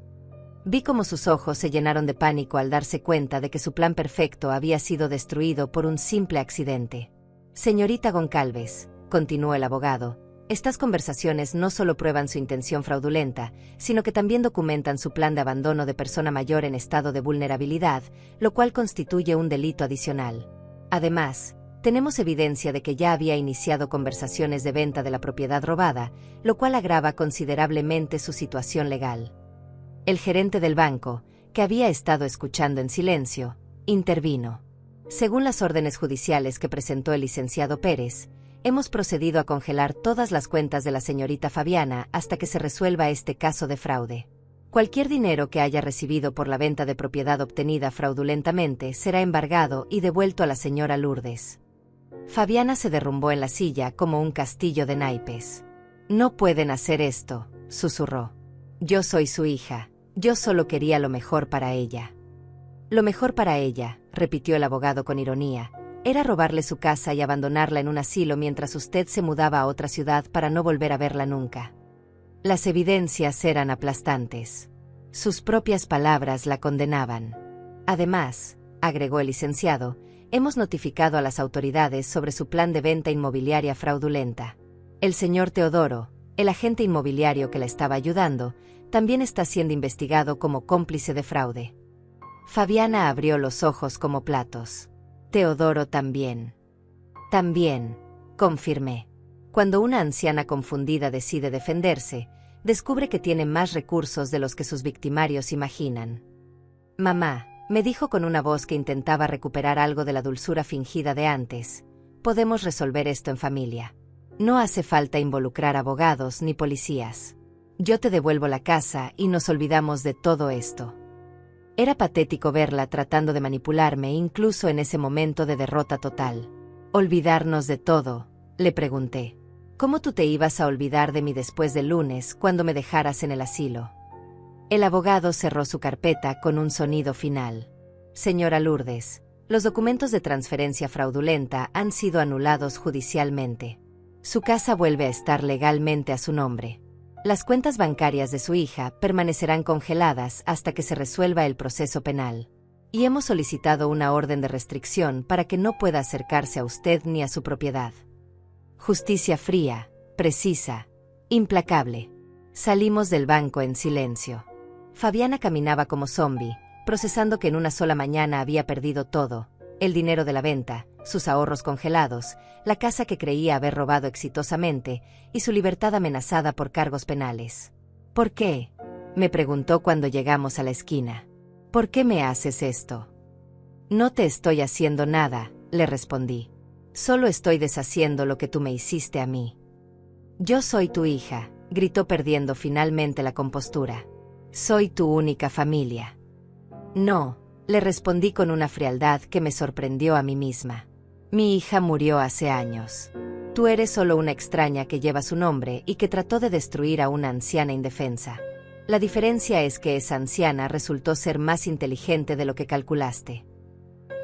Vi cómo sus ojos se llenaron de pánico al darse cuenta de que su plan perfecto había sido destruido por un simple accidente. «Señorita Goncalves», continuó el abogado, «estas conversaciones no solo prueban su intención fraudulenta, sino que también documentan su plan de abandono de persona mayor en estado de vulnerabilidad, lo cual constituye un delito adicional. Además, tenemos evidencia de que ya había iniciado conversaciones de venta de la propiedad robada, lo cual agrava considerablemente su situación legal». El gerente del banco, que había estado escuchando en silencio, intervino. «Según las órdenes judiciales que presentó el licenciado Pérez, hemos procedido a congelar todas las cuentas de la señorita Fabiana hasta que se resuelva este caso de fraude. Cualquier dinero que haya recibido por la venta de propiedad obtenida fraudulentamente será embargado y devuelto a la señora Lourdes». Fabiana se derrumbó en la silla como un castillo de naipes. «No pueden hacer esto», susurró. «Yo soy su hija. Yo solo quería lo mejor para ella». «Lo mejor para ella», repitió el abogado con ironía, «era robarle su casa y abandonarla en un asilo mientras usted se mudaba a otra ciudad para no volver a verla nunca». Las evidencias eran aplastantes. Sus propias palabras la condenaban. «Además», agregó el licenciado, «hemos notificado a las autoridades sobre su plan de venta inmobiliaria fraudulenta. El señor Teodoro, el agente inmobiliario que la estaba ayudando, también está siendo investigado como cómplice de fraude». Fabiana abrió los ojos como platos. «Teodoro también». «También», confirmé. Cuando una anciana confundida decide defenderse, descubre que tiene más recursos de los que sus victimarios imaginan. «Mamá», me dijo con una voz que intentaba recuperar algo de la dulzura fingida de antes, «podemos resolver esto en familia. No hace falta involucrar abogados ni policías. Yo te devuelvo la casa y nos olvidamos de todo esto. Era patético verla tratando de manipularme incluso en ese momento de derrota total. ¿Olvidarnos de todo?, le pregunté. ¿Cómo tú te ibas a olvidar de mí después del lunes cuando me dejaras en el asilo? El abogado cerró su carpeta con un sonido final. Señora Lourdes, los documentos de transferencia fraudulenta han sido anulados judicialmente. Su casa vuelve a estar legalmente a su nombre. Las cuentas bancarias de su hija permanecerán congeladas hasta que se resuelva el proceso penal. Y hemos solicitado una orden de restricción para que no pueda acercarse a usted ni a su propiedad. Justicia fría, precisa, implacable. Salimos del banco en silencio. Fabiana caminaba como zombi, procesando que en una sola mañana había perdido todo: el dinero de la venta, sus ahorros congelados, la casa que creía haber robado exitosamente y su libertad amenazada por cargos penales. ¿Por qué?, me preguntó cuando llegamos a la esquina. ¿Por qué me haces esto? No te estoy haciendo nada, le respondí. Solo estoy deshaciendo lo que tú me hiciste a mí. Yo soy tu hija, gritó perdiendo finalmente la compostura. Soy tu única familia. No, le respondí con una frialdad que me sorprendió a mí misma. Mi hija murió hace años. Tú eres solo una extraña que lleva su nombre y que trató de destruir a una anciana indefensa. La diferencia es que esa anciana resultó ser más inteligente de lo que calculaste.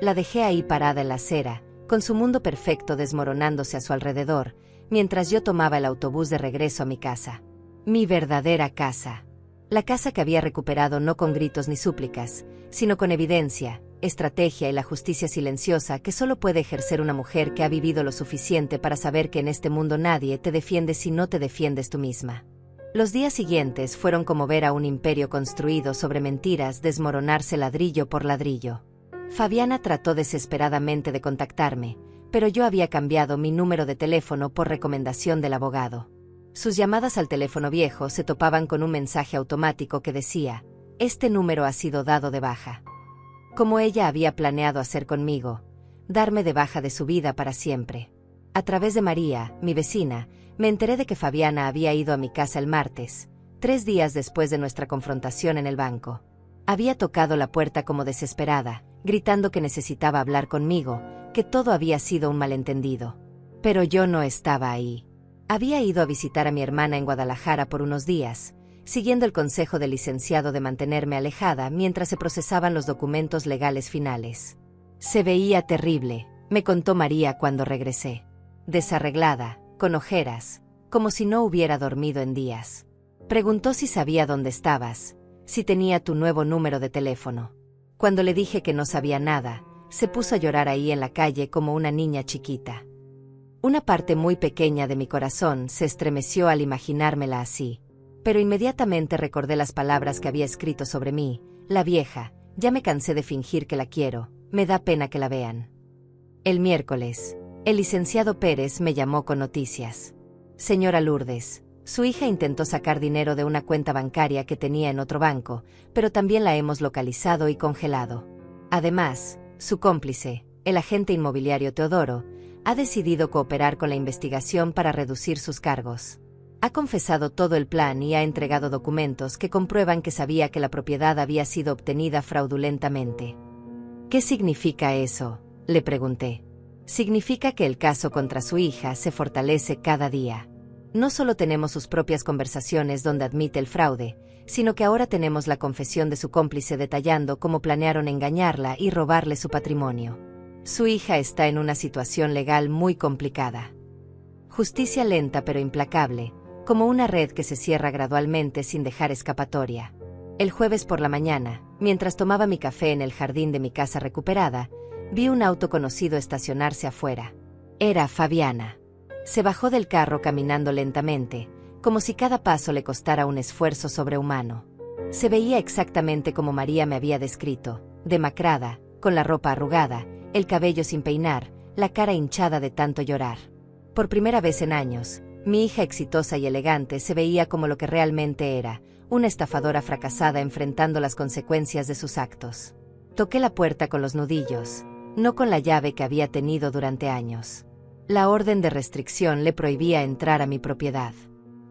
La dejé ahí parada en la acera, con su mundo perfecto desmoronándose a su alrededor, mientras yo tomaba el autobús de regreso a mi casa. Mi verdadera casa. La casa que había recuperado no con gritos ni súplicas, sino con evidencia, estrategia y la justicia silenciosa que solo puede ejercer una mujer que ha vivido lo suficiente para saber que en este mundo nadie te defiende si no te defiendes tú misma. Los días siguientes fueron como ver a un imperio construido sobre mentiras desmoronarse ladrillo por ladrillo. Fabiana trató desesperadamente de contactarme, pero yo había cambiado mi número de teléfono por recomendación del abogado. Sus llamadas al teléfono viejo se topaban con un mensaje automático que decía: este número ha sido dado de baja. Como ella había planeado hacer conmigo, darme de baja de su vida para siempre. A través de María, mi vecina, me enteré de que Fabiana había ido a mi casa el martes, 3 días después de nuestra confrontación en el banco. Había tocado la puerta como desesperada, gritando que necesitaba hablar conmigo, que todo había sido un malentendido. Pero yo no estaba ahí. Había ido a visitar a mi hermana en Guadalajara por unos días, siguiendo el consejo del licenciado de mantenerme alejada mientras se procesaban los documentos legales finales. Se veía terrible, me contó María cuando regresé. Desarreglada, con ojeras, como si no hubiera dormido en días. Preguntó si sabía dónde estabas, si tenía tu nuevo número de teléfono. Cuando le dije que no sabía nada, se puso a llorar ahí en la calle como una niña chiquita. Una parte muy pequeña de mi corazón se estremeció al imaginármela así, pero inmediatamente recordé las palabras que había escrito sobre mí: la vieja, ya me cansé de fingir que la quiero, me da pena que la vean. El miércoles, el licenciado Pérez me llamó con noticias. Señora Lourdes, su hija intentó sacar dinero de una cuenta bancaria que tenía en otro banco, pero también la hemos localizado y congelado. Además, su cómplice, el agente inmobiliario Teodoro, ha decidido cooperar con la investigación para reducir sus cargos. Ha confesado todo el plan y ha entregado documentos que comprueban que sabía que la propiedad había sido obtenida fraudulentamente. ¿Qué significa eso?, le pregunté. Significa que el caso contra su hija se fortalece cada día. No solo tenemos sus propias conversaciones donde admite el fraude, sino que ahora tenemos la confesión de su cómplice detallando cómo planearon engañarla y robarle su patrimonio. Su hija está en una situación legal muy complicada. Justicia lenta pero implacable, como una red que se cierra gradualmente sin dejar escapatoria. El jueves por la mañana, mientras tomaba mi café en el jardín de mi casa recuperada, vi un auto conocido estacionarse afuera. Era Fabiana. Se bajó del carro caminando lentamente, como si cada paso le costara un esfuerzo sobrehumano. Se veía exactamente como María me había descrito, demacrada, con la ropa arrugada, el cabello sin peinar, la cara hinchada de tanto llorar. Por primera vez en años, mi hija exitosa y elegante se veía como lo que realmente era, una estafadora fracasada enfrentando las consecuencias de sus actos. Toqué la puerta con los nudillos, no con la llave que había tenido durante años. La orden de restricción le prohibía entrar a mi propiedad.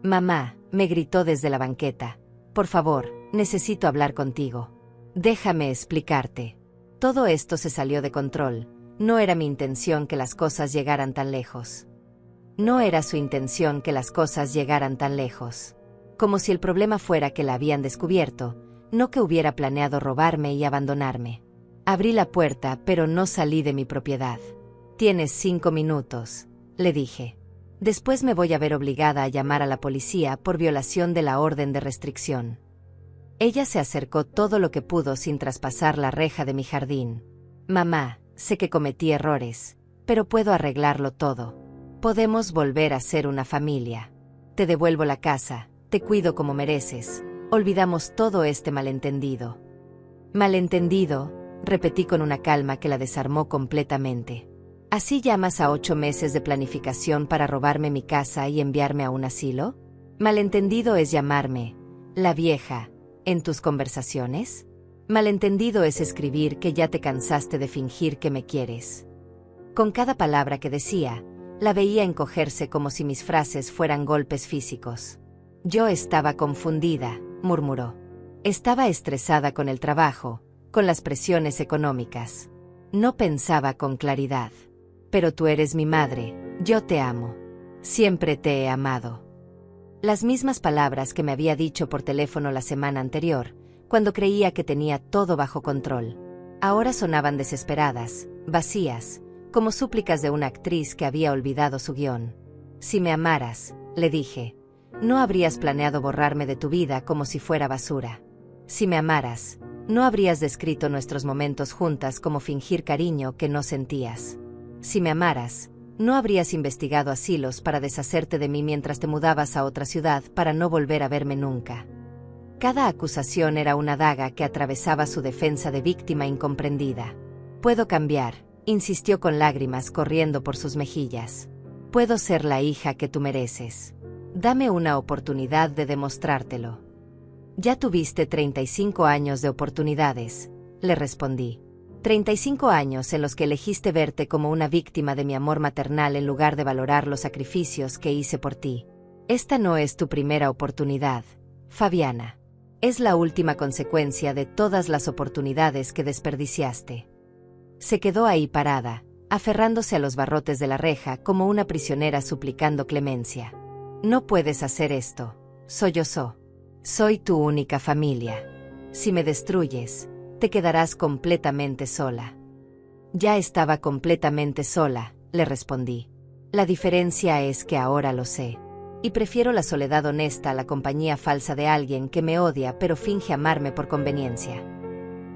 Mamá, me gritó desde la banqueta. Por favor, necesito hablar contigo. Déjame explicarte. Todo esto se salió de control. No era mi intención que las cosas llegaran tan lejos. No era su intención que las cosas llegaran tan lejos. Como si el problema fuera que la habían descubierto, no que hubiera planeado robarme y abandonarme. Abrí la puerta, pero no salí de mi propiedad. Tienes 5 minutos, le dije. Después me voy a ver obligada a llamar a la policía por violación de la orden de restricción. Ella se acercó todo lo que pudo sin traspasar la reja de mi jardín. Mamá, sé que cometí errores, pero puedo arreglarlo todo. Podemos volver a ser una familia. Te devuelvo la casa, te cuido como mereces. Olvidamos todo este malentendido. Malentendido, repetí con una calma que la desarmó completamente. ¿Así llamas a 8 meses de planificación para robarme mi casa y enviarme a un asilo? Malentendido es llamarme la vieja en tus conversaciones. Malentendido es escribir que ya te cansaste de fingir que me quieres. Con cada palabra que decía, la veía encogerse como si mis frases fueran golpes físicos. Yo estaba confundida, murmuró. Estaba estresada con el trabajo, con las presiones económicas. No pensaba con claridad. Pero tú eres mi madre, yo te amo. Siempre te he amado. Las mismas palabras que me había dicho por teléfono la semana anterior, cuando creía que tenía todo bajo control. Ahora sonaban desesperadas, vacías, como súplicas de una actriz que había olvidado su guión. Si me amaras, le dije, no habrías planeado borrarme de tu vida como si fuera basura. Si me amaras, no habrías descrito nuestros momentos juntas como fingir cariño que no sentías. Si me amaras, no habrías investigado asilos para deshacerte de mí mientras te mudabas a otra ciudad para no volver a verme nunca. Cada acusación era una daga que atravesaba su defensa de víctima incomprendida. Puedo cambiar, insistió con lágrimas corriendo por sus mejillas. Puedo ser la hija que tú mereces. Dame una oportunidad de demostrártelo. Ya tuviste 35 años de oportunidades, le respondí. 35 años en los que elegiste verte como una víctima de mi amor maternal en lugar de valorar los sacrificios que hice por ti. Esta no es tu primera oportunidad, Fabiana. Es la última consecuencia de todas las oportunidades que desperdiciaste. Se quedó ahí parada, aferrándose a los barrotes de la reja como una prisionera suplicando clemencia. No puedes hacer esto, sollozó. Soy tu única familia. Si me destruyes, te quedarás completamente sola. Ya estaba completamente sola, le respondí. La diferencia es que ahora lo sé. Y prefiero la soledad honesta a la compañía falsa de alguien que me odia pero finge amarme por conveniencia.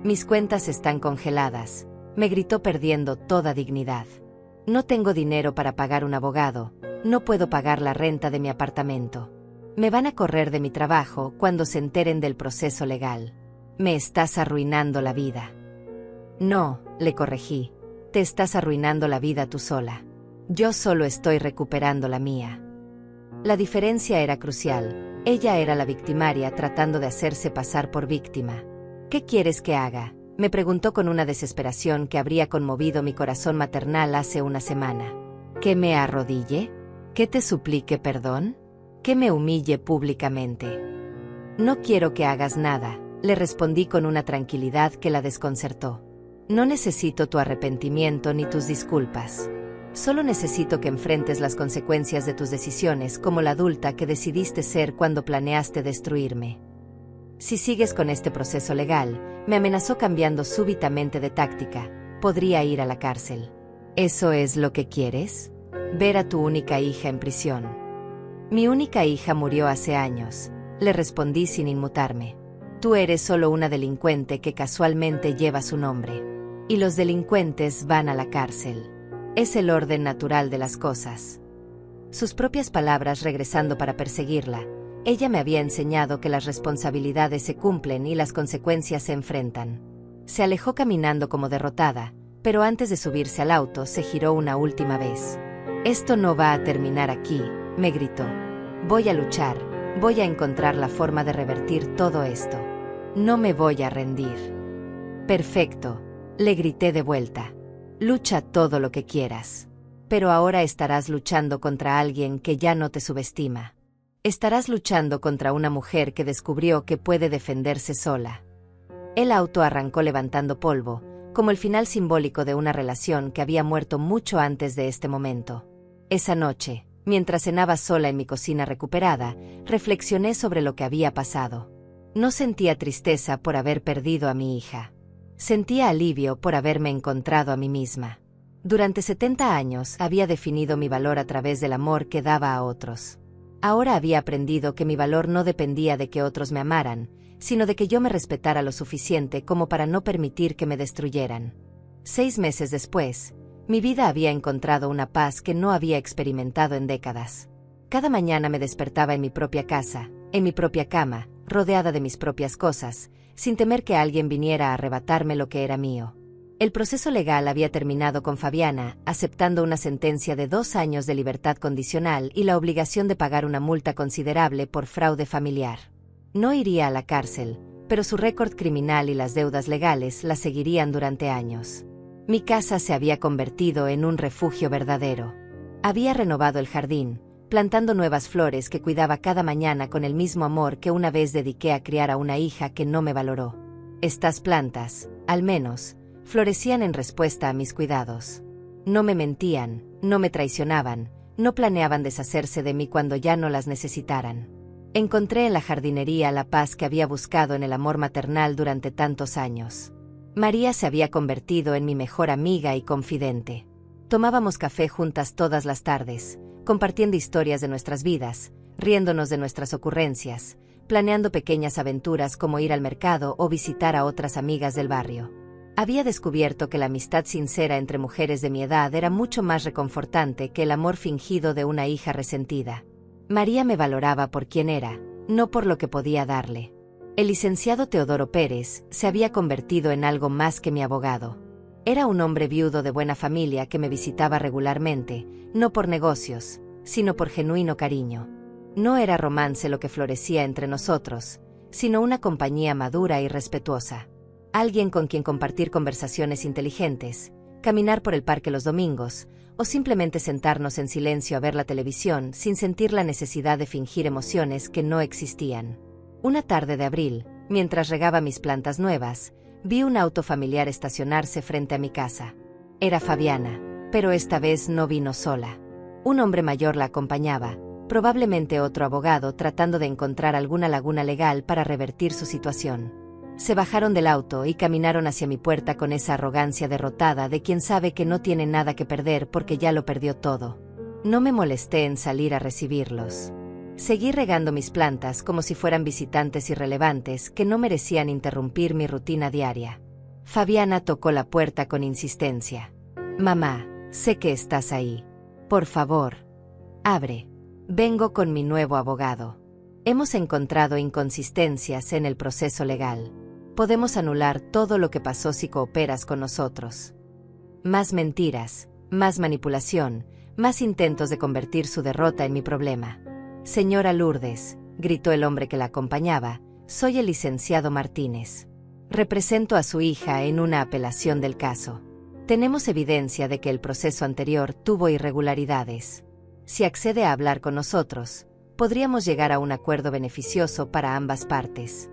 Mis cuentas están congeladas, me gritó perdiendo toda dignidad. No tengo dinero para pagar un abogado, no puedo pagar la renta de mi apartamento. Me van a correr de mi trabajo cuando se enteren del proceso legal. Me estás arruinando la vida. No, le corregí. Te estás arruinando la vida tú sola. Yo solo estoy recuperando la mía. La diferencia era crucial. Ella era la victimaria tratando de hacerse pasar por víctima. ¿Qué quieres que haga?, me preguntó con una desesperación que habría conmovido mi corazón maternal hace una semana. ¿Que me arrodille? ¿Que te suplique perdón? ¿Que me humille públicamente? No quiero que hagas nada, le respondí con una tranquilidad que la desconcertó. No necesito tu arrepentimiento ni tus disculpas. Solo necesito que enfrentes las consecuencias de tus decisiones como la adulta que decidiste ser cuando planeaste destruirme. Si sigues con este proceso legal, me amenazó cambiando súbitamente de táctica, podría ir a la cárcel. ¿Eso es lo que quieres? Ver a tu única hija en prisión. Mi única hija murió hace años, le respondí sin inmutarme. Tú eres solo una delincuente que casualmente lleva su nombre. Y los delincuentes van a la cárcel. Es el orden natural de las cosas. Sus propias palabras regresando para perseguirla. Ella me había enseñado que las responsabilidades se cumplen y las consecuencias se enfrentan. Se alejó caminando como derrotada, pero antes de subirse al auto se giró una última vez. Esto no va a terminar aquí, me gritó. Voy a luchar, voy a encontrar la forma de revertir todo esto. No me voy a rendir. Perfecto, le grité de vuelta. Lucha todo lo que quieras. Pero ahora estarás luchando contra alguien que ya no te subestima. Estarás luchando contra una mujer que descubrió que puede defenderse sola. El auto arrancó levantando polvo, como el final simbólico de una relación que había muerto mucho antes de este momento. Esa noche, mientras cenaba sola en mi cocina recuperada, reflexioné sobre lo que había pasado. No sentía tristeza por haber perdido a mi hija. Sentía alivio por haberme encontrado a mí misma. Durante 70 años había definido mi valor a través del amor que daba a otros. Ahora había aprendido que mi valor no dependía de que otros me amaran, sino de que yo me respetara lo suficiente como para no permitir que me destruyeran. 6 meses después, mi vida había encontrado una paz que no había experimentado en décadas. Cada mañana me despertaba en mi propia casa, en mi propia cama, rodeada de mis propias cosas, sin temer que alguien viniera a arrebatarme lo que era mío. El proceso legal había terminado con Fabiana, aceptando una sentencia de 2 años de libertad condicional y la obligación de pagar una multa considerable por fraude familiar. No iría a la cárcel, pero su récord criminal y las deudas legales la seguirían durante años. Mi casa se había convertido en un refugio verdadero. Había renovado el jardín, plantando nuevas flores que cuidaba cada mañana con el mismo amor que una vez dediqué a criar a una hija que no me valoró. Estas plantas, al menos, florecían en respuesta a mis cuidados. No me mentían, no me traicionaban, no planeaban deshacerse de mí cuando ya no las necesitaran. Encontré en la jardinería la paz que había buscado en el amor maternal durante tantos años. María se había convertido en mi mejor amiga y confidente. Tomábamos café juntas todas las tardes, compartiendo historias de nuestras vidas, riéndonos de nuestras ocurrencias, planeando pequeñas aventuras como ir al mercado o visitar a otras amigas del barrio. Había descubierto que la amistad sincera entre mujeres de mi edad era mucho más reconfortante que el amor fingido de una hija resentida. María me valoraba por quien era, no por lo que podía darle. El licenciado Teodoro Pérez se había convertido en algo más que mi abogado. Era un hombre viudo de buena familia que me visitaba regularmente, no por negocios, sino por genuino cariño. No era romance lo que florecía entre nosotros, sino una compañía madura y respetuosa. Alguien con quien compartir conversaciones inteligentes, caminar por el parque los domingos, o simplemente sentarnos en silencio a ver la televisión sin sentir la necesidad de fingir emociones que no existían. Una tarde de abril, mientras regaba mis plantas nuevas, vi un auto familiar estacionarse frente a mi casa. Era Fabiana, pero esta vez no vino sola. Un hombre mayor la acompañaba, probablemente otro abogado tratando de encontrar alguna laguna legal para revertir su situación. Se bajaron del auto y caminaron hacia mi puerta con esa arrogancia derrotada de quien sabe que no tiene nada que perder porque ya lo perdió todo. No me molesté en salir a recibirlos. Seguí regando mis plantas como si fueran visitantes irrelevantes que no merecían interrumpir mi rutina diaria. Fabiana tocó la puerta con insistencia. «Mamá, sé que estás ahí. Por favor, abre. Vengo con mi nuevo abogado. Hemos encontrado inconsistencias en el proceso legal. Podemos anular todo lo que pasó si cooperas con nosotros. Más mentiras, más manipulación, más intentos de convertir su derrota en mi problema». «Señora Lourdes», gritó el hombre que la acompañaba, «soy el licenciado Martínez. Represento a su hija en una apelación del caso. Tenemos evidencia de que el proceso anterior tuvo irregularidades. Si accede a hablar con nosotros, podríamos llegar a un acuerdo beneficioso para ambas partes».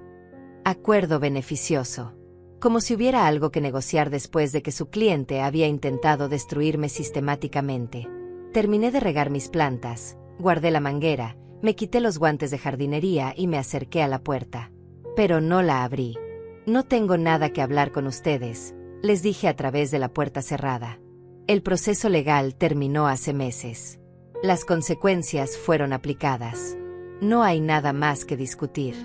Acuerdo beneficioso. Como si hubiera algo que negociar después de que su cliente había intentado destruirme sistemáticamente. Terminé de regar mis plantas, guardé la manguera, me quité los guantes de jardinería y me acerqué a la puerta. Pero no la abrí. «No tengo nada que hablar con ustedes», les dije a través de la puerta cerrada. El proceso legal terminó hace meses. Las consecuencias fueron aplicadas. No hay nada más que discutir.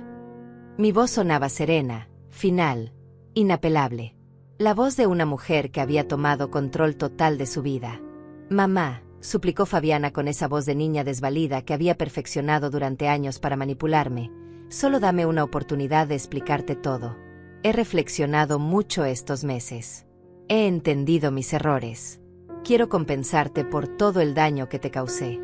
Mi voz sonaba serena, final, inapelable. La voz de una mujer que había tomado control total de su vida. «Mamá», suplicó Fabiana con esa voz de niña desvalida que había perfeccionado durante años para manipularme, «solo dame una oportunidad de explicarte todo. He reflexionado mucho estos meses. He entendido mis errores. Quiero compensarte por todo el daño que te causé».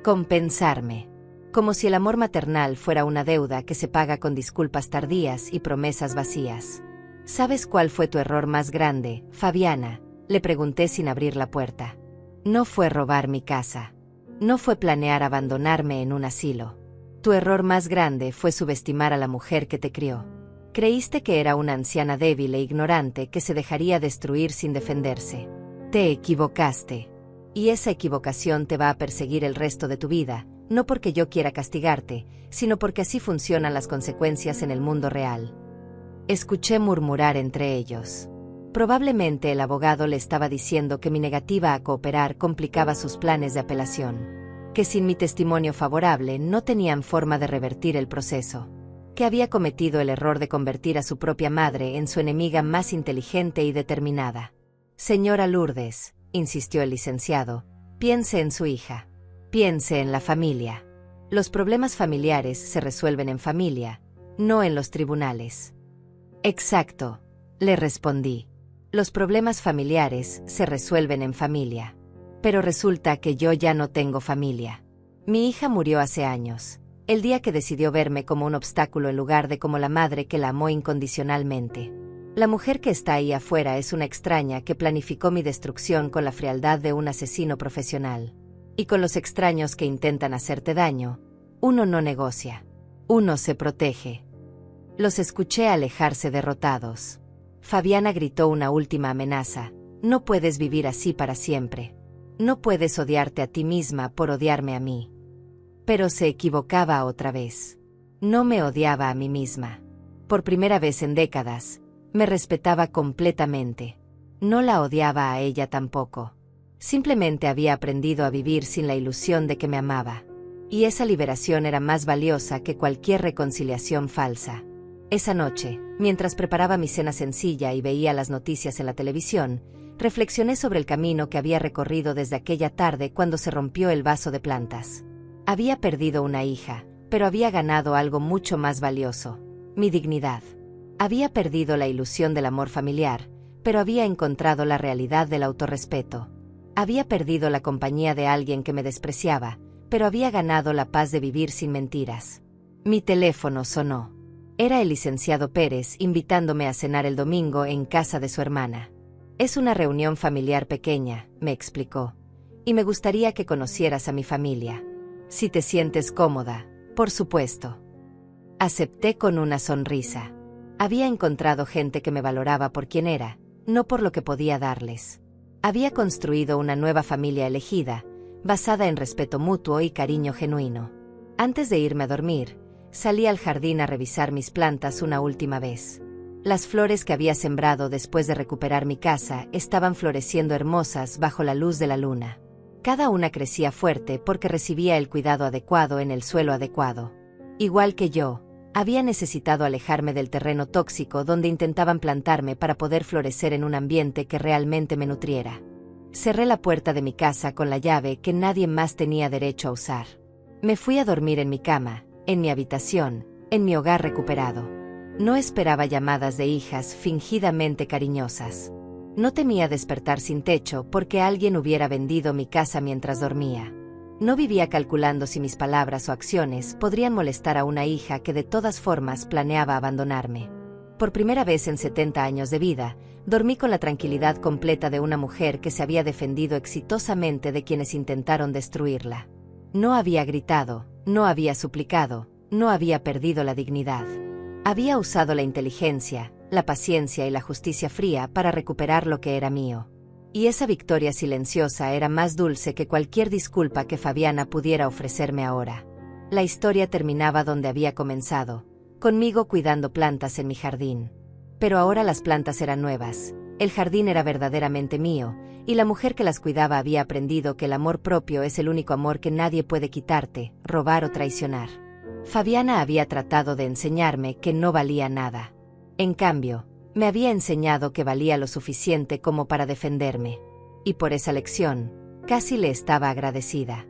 Compensarme. Como si el amor maternal fuera una deuda que se paga con disculpas tardías y promesas vacías. «¿Sabes cuál fue tu error más grande, Fabiana?», le pregunté sin abrir la puerta. No fue robar mi casa. No fue planear abandonarme en un asilo. Tu error más grande fue subestimar a la mujer que te crió. Creíste que era una anciana débil e ignorante que se dejaría destruir sin defenderse. Te equivocaste. Y esa equivocación te va a perseguir el resto de tu vida, no porque yo quiera castigarte, sino porque así funcionan las consecuencias en el mundo real. Escuché murmurar entre ellos. Probablemente el abogado le estaba diciendo que mi negativa a cooperar complicaba sus planes de apelación, que sin mi testimonio favorable no tenían forma de revertir el proceso, que había cometido el error de convertir a su propia madre en su enemiga más inteligente y determinada. Señora Lourdes, insistió el licenciado, piense en su hija. Piense en la familia. Los problemas familiares se resuelven en familia, no en los tribunales. Exacto, le respondí. Los problemas familiares se resuelven en familia. Pero resulta que yo ya no tengo familia. Mi hija murió hace años, el día que decidió verme como un obstáculo en lugar de como la madre que la amó incondicionalmente. La mujer que está ahí afuera es una extraña que planificó mi destrucción con la frialdad de un asesino profesional. Y con los extraños que intentan hacerte daño, uno no negocia. Uno se protege. Los escuché alejarse derrotados. Fabiana gritó una última amenaza. No puedes vivir así para siempre. No puedes odiarte a ti misma por odiarme a mí. Pero se equivocaba otra vez. No me odiaba a mí misma. Por primera vez en décadas, me respetaba completamente. No la odiaba a ella tampoco. Simplemente había aprendido a vivir sin la ilusión de que me amaba. Y esa liberación era más valiosa que cualquier reconciliación falsa. Esa noche, mientras preparaba mi cena sencilla y veía las noticias en la televisión, reflexioné sobre el camino que había recorrido desde aquella tarde cuando se rompió el vaso de plantas. Había perdido una hija, pero había ganado algo mucho más valioso: mi dignidad. Había perdido la ilusión del amor familiar, pero había encontrado la realidad del autorrespeto. Había perdido la compañía de alguien que me despreciaba, pero había ganado la paz de vivir sin mentiras. Mi teléfono sonó. Era el licenciado Pérez invitándome a cenar el domingo en casa de su hermana. Es una reunión familiar pequeña, me explicó, y me gustaría que conocieras a mi familia. Si te sientes cómoda, por supuesto. Acepté con una sonrisa. Había encontrado gente que me valoraba por quien era, no por lo que podía darles. Había construido una nueva familia elegida, basada en respeto mutuo y cariño genuino. Antes de irme a dormir, salí al jardín a revisar mis plantas una última vez. Las flores que había sembrado después de recuperar mi casa estaban floreciendo hermosas bajo la luz de la luna. Cada una crecía fuerte porque recibía el cuidado adecuado en el suelo adecuado. Igual que yo, había necesitado alejarme del terreno tóxico donde intentaban plantarme para poder florecer en un ambiente que realmente me nutriera. Cerré la puerta de mi casa con la llave que nadie más tenía derecho a usar. Me fui a dormir en mi cama, en mi habitación, en mi hogar recuperado. No esperaba llamadas de hijas fingidamente cariñosas. No temía despertar sin techo porque alguien hubiera vendido mi casa mientras dormía. No vivía calculando si mis palabras o acciones podrían molestar a una hija que de todas formas planeaba abandonarme. Por primera vez en 70 años de vida, dormí con la tranquilidad completa de una mujer que se había defendido exitosamente de quienes intentaron destruirla. No había gritado, no había suplicado, no había perdido la dignidad. Había usado la inteligencia, la paciencia y la justicia fría para recuperar lo que era mío. Y esa victoria silenciosa era más dulce que cualquier disculpa que Fabiana pudiera ofrecerme ahora. La historia terminaba donde había comenzado, conmigo cuidando plantas en mi jardín. Pero ahora las plantas eran nuevas, el jardín era verdaderamente mío, y la mujer que las cuidaba había aprendido que el amor propio es el único amor que nadie puede quitarte, robar o traicionar. Fabiana había tratado de enseñarme que no valía nada. En cambio, me había enseñado que valía lo suficiente como para defenderme. Y por esa lección, casi le estaba agradecida.